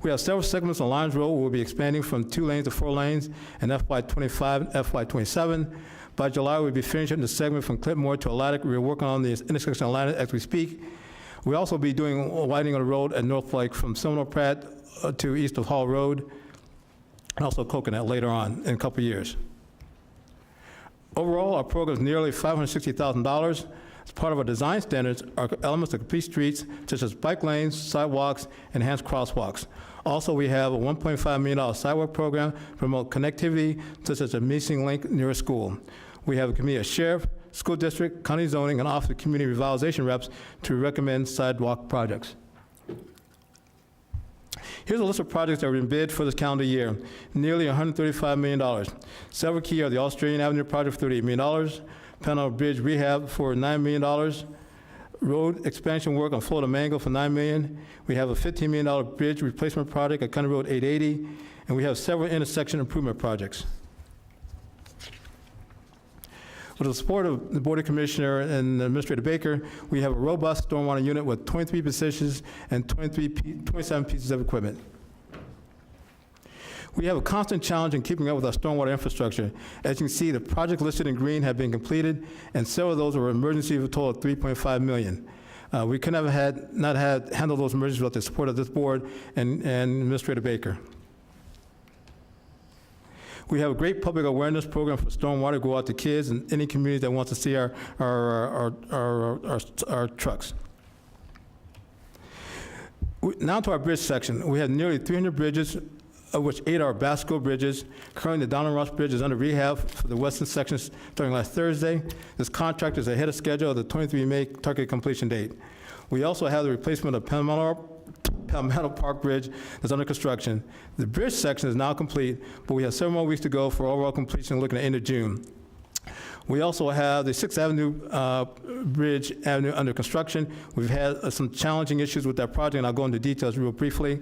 We have several segments on Lions Road. We'll be expanding from 2 lanes to 4 lanes in FY25 and FY27. By July, we'll be finishing the segment from Clipmore to Atlantic. We're working on the intersection of Atlantic as we speak. We'll also be doing widening of the road at North Lake from Seminole Pratt to east of Hall Road, and also Coconut later on in a couple years. Overall, our program is nearly $560,000. As part of our design standards are elements of complete streets, such as bike lanes, sidewalks, and enhanced crosswalks. Also, we have a $1.5 million sidewalk program to promote connectivity, such as a missing link near a school. We have a committee of sheriff, school district, county zoning, and office of community revitalization reps to recommend sidewalk projects. Here's a list of projects that were in bid for this calendar year, nearly $135 million. Several key are the Australian Avenue project for $38 million, Panel Bridge rehab for $9 million, road expansion work on Florida Mango for $9 million. We have a $15 million bridge replacement project at County Road 880, and we have several intersection improvement projects. With the support of the Board of Commissioner and Administrator Baker, we have a robust stormwater unit with 23 positions and 27 pieces of equipment. We have a constant challenge in keeping up with our stormwater infrastructure. As you can see, the projects listed in green have been completed, and several of those were emergency of a total of $3.5 million. We could not have handled those emergencies without the support of this board and Administrator Baker. We have a great public awareness program for stormwater, go out to kids and any community that wants to see our trucks. Now to our bridge section. We have nearly 300 bridges, of which 8 are Basco bridges. Currently, the Donald Ross Bridge is under rehab for the western section starting last Thursday. This contract is ahead of schedule of the 23 May target completion date. We also have the replacement of Palmetto Park Bridge that's under construction. The bridge section is now complete, but we have several more weeks to go for overall completion looking at end of June. We also have the 6th Avenue Bridge Avenue under construction. We've had some challenging issues with that project, and I'll go into details real briefly.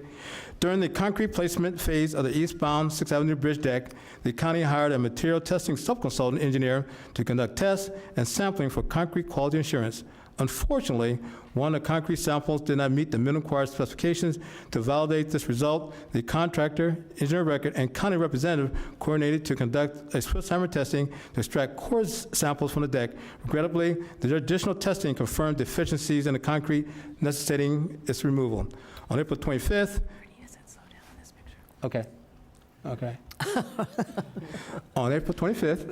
During the concrete placement phase of the eastbound 6th Avenue Bridge deck, the county hired a material testing subconsultant engineer to conduct tests and sampling for concrete quality assurance. Unfortunately, one of the concrete samples did not meet the minimum required specifications. To validate this result, the contractor, engineer of record, and county representative coordinated to conduct a Swiss hammer testing to extract core samples from the deck. Regrettably, the additional testing confirmed deficiencies in the concrete necessitating its removal. On April 25th, okay. On April 25th,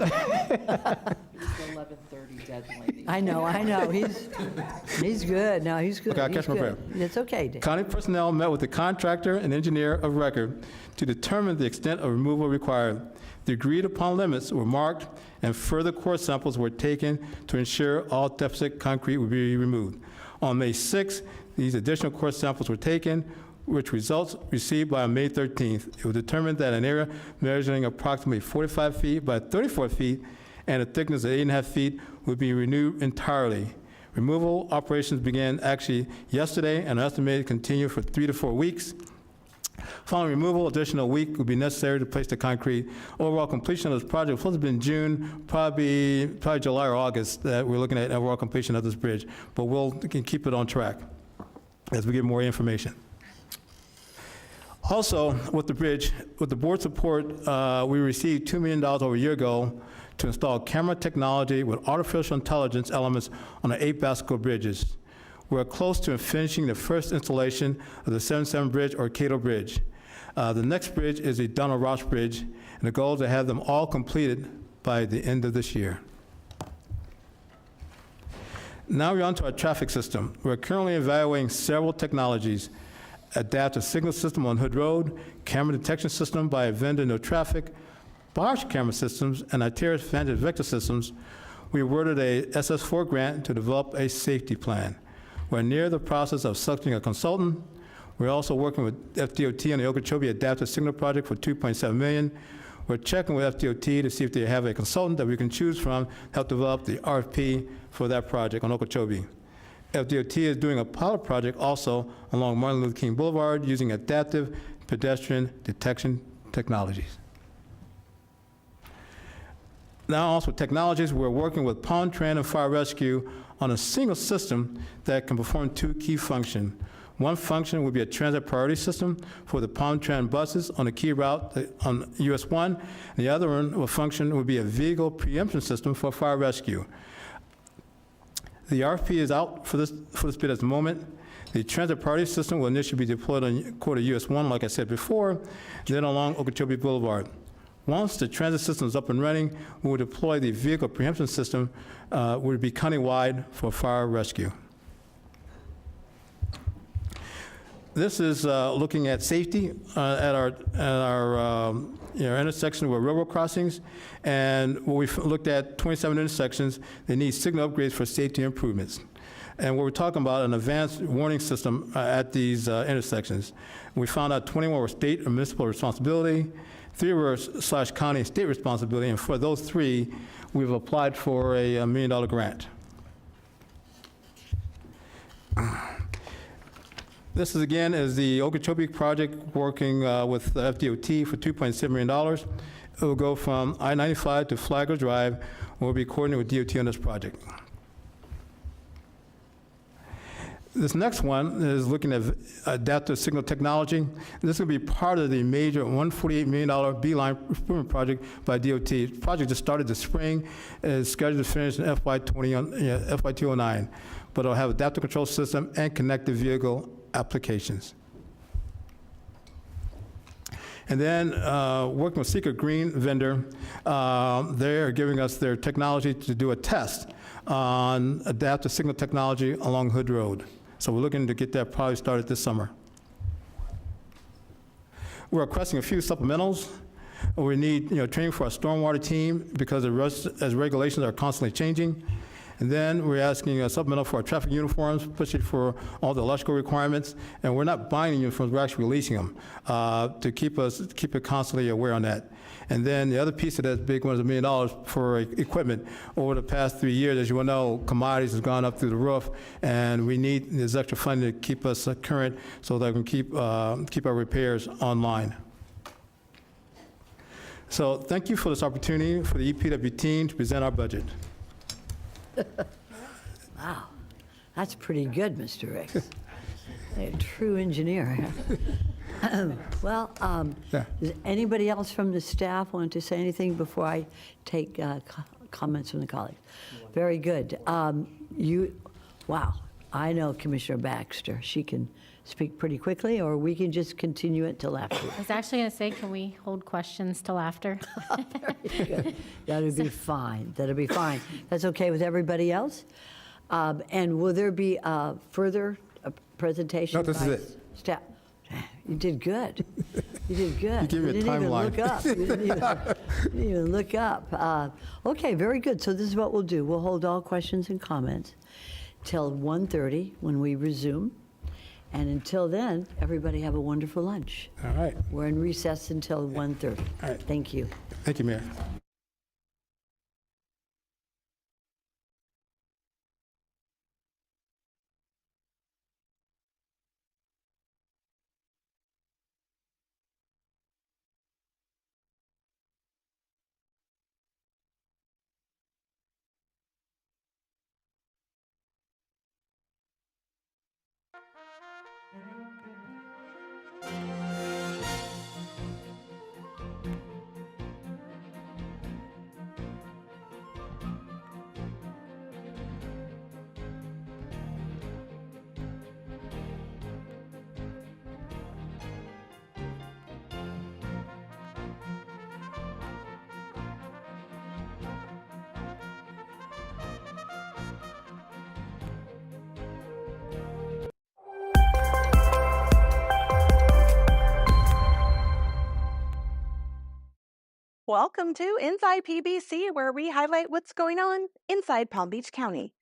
11:30 deadline. I know. He's good. No, he's good. Okay, I'll catch my breath. It's okay, Dave. County personnel met with the contractor and engineer of record to determine the extent of removal required. The agreed upon limits were marked, and further core samples were taken to ensure all deficit concrete would be removed. On May 6th, these additional core samples were taken, which results received by May 13th. It was determined that an area measuring approximately 45 feet by 34 feet and a thickness of 8.5 feet would be renewed entirely. Removal operations began actually yesterday and are estimated to continue for 3 to 4 weeks. Following removal, additional week would be necessary to place the concrete. Overall completion of this project was supposed to be in June, probably July or August that we're looking at overall completion of this bridge, but we can keep it on track as we get more information. Also, with the bridge, with the board support, we received $2 million over a year ago to install camera technology with artificial intelligence elements on the 8 Basco bridges. We're close to finishing the first installation of the 77 Bridge or Cato Bridge. The next bridge is the Donald Ross Bridge, and the goal is to have them all completed by the end of this year. Now we're on to our traffic system. We're currently evaluating several technologies: adaptive signal system on Hood Road, camera detection system by a vendor No Traffic, Bosch camera systems, and Iteris Vantage Vector systems. We awarded a SS4 grant to develop a safety plan. We're near the process of selecting a consultant. We're also working with FDOT on the Okeechobee Adaptive Signal Project for $2.7 million. We're checking with FDOT to see if they have a consultant that we can choose from to help develop the RFP for that project on Okeechobee. FDOT is doing a pilot project also along Martin Luther King Boulevard using adaptive pedestrian detection technologies. Now also technologies, we're working with Palm Tran and Fire Rescue on a single system that can perform 2 key functions. One function would be a transit priority system for the Palm Tran buses on a key route on US 1. And the other function would be a vehicle preemption system for fire rescue. The RFP is out for this bid at the moment. The transit priority system will initially be deployed on Corridor US 1, like I said before, then along Okeechobee Boulevard. Once the transit system is up and running, we will deploy the vehicle preemption system, which will be countywide for fire rescue. This is looking at safety at our intersection with railroad crossings, and what we've looked at 27 intersections. They need signal upgrades for safety improvements. And what we're talking about, an advanced warning system at these intersections. We found out 21 were state or municipal responsibility, 3 were /county and state responsibility, and for those 3, we've applied for a $1 million grant. This is the Okeechobee project working with the FDOT for $2.7 million. It will go from I-95 to Flagler Drive. We'll be coordinating with DOT on this project. This next one is looking at adaptive signal technology. This will be part of the major $148 million B-line improvement project by DOT. The project just started this spring and is scheduled to finish in FY 209, but it'll have adaptive control system and connected vehicle applications. And then working with Secret Green vendor, they're giving us their technology to do a test on adaptive signal technology along Hood Road. So we're looking to get that probably started this summer. We're requesting a few supplementals. We need training for our stormwater team because as regulations are constantly changing. And then we're asking a supplemental for our traffic uniforms, especially for all the electrical requirements. And we're not buying the uniforms, we're actually releasing them to keep it constantly aware on that. And then the other piece of that big one is $1 million for equipment. Over the past 3 years, as you well know, commodities has gone up through the roof, and we need this extra funding to keep us current so that we can keep our repairs online. So thank you for this opportunity for the EPW team to present our budget. Wow, that's pretty good, Mr. Ricks. A true engineer. Well, does anybody else from the staff want to say anything before I take comments from the colleagues? Very good. Wow, I know Commissioner Baxter. She can speak pretty quickly, or we can just continue it till after. I was actually going to say, can we hold questions till after? Very good. That'll be fine. That'll be fine. That's okay with everybody else? And will there be further presentation? No, this is it. Staff? You did good. You did good. You gave me a timeline. You didn't even look up. Okay, very good. So this is what we'll do. We'll hold all questions and comments till 1:30 when we resume. And until then, everybody have a wonderful lunch. All right. We're in recess until 1:30. All right. Thank you. Thank you, Mayor. Welcome to Inside PBC, where we highlight what's going on inside Palm Beach County.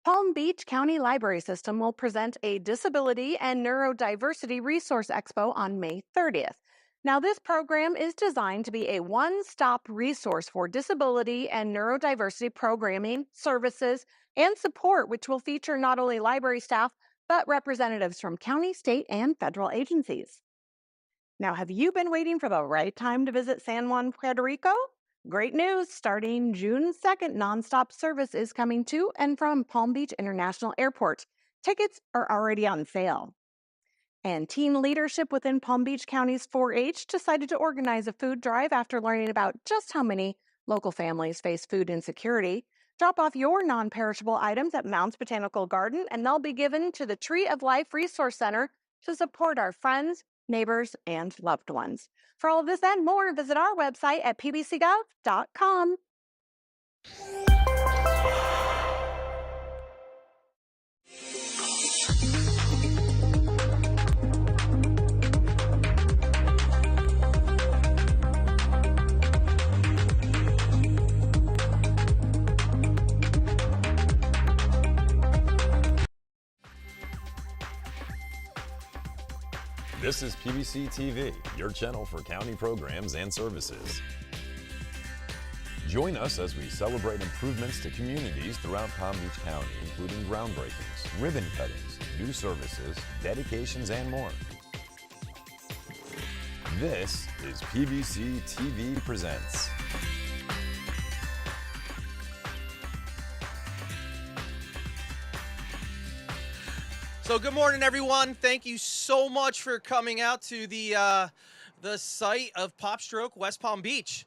Palm Beach County Library System will present a Disability and Neurodiversity Resource Expo on May 30th. Now, this program is designed to be a one-stop resource for disability and neurodiversity programming, services, and support, which will feature not only library staff, but representatives from county, state, and federal agencies. Now, have you been waiting for the right time to visit San Juan, Puerto Rico? Great news! Starting June 2nd, nonstop service is coming to and from Palm Beach International Airport. Tickets are already on sale. And teen leadership within Palm Beach County's 4-H decided to organize a food drive after learning about just how many local families face food insecurity. Drop off your non-perishable items at Mounds Botanical Garden, and they'll be given to the Tree of Life Resource Center to support our friends, neighbors, and loved ones. For all of this and more, visit our website at pbcgov.com. This is PBC TV, your channel for county programs and services. Join us as we celebrate improvements to communities throughout Palm Beach County, including groundbreakings, ribbon cuttings, new services, dedications, and more. This is PBC TV Presents. So good morning, everyone. Thank you so much for coming out to the site of PopStroke West Palm Beach.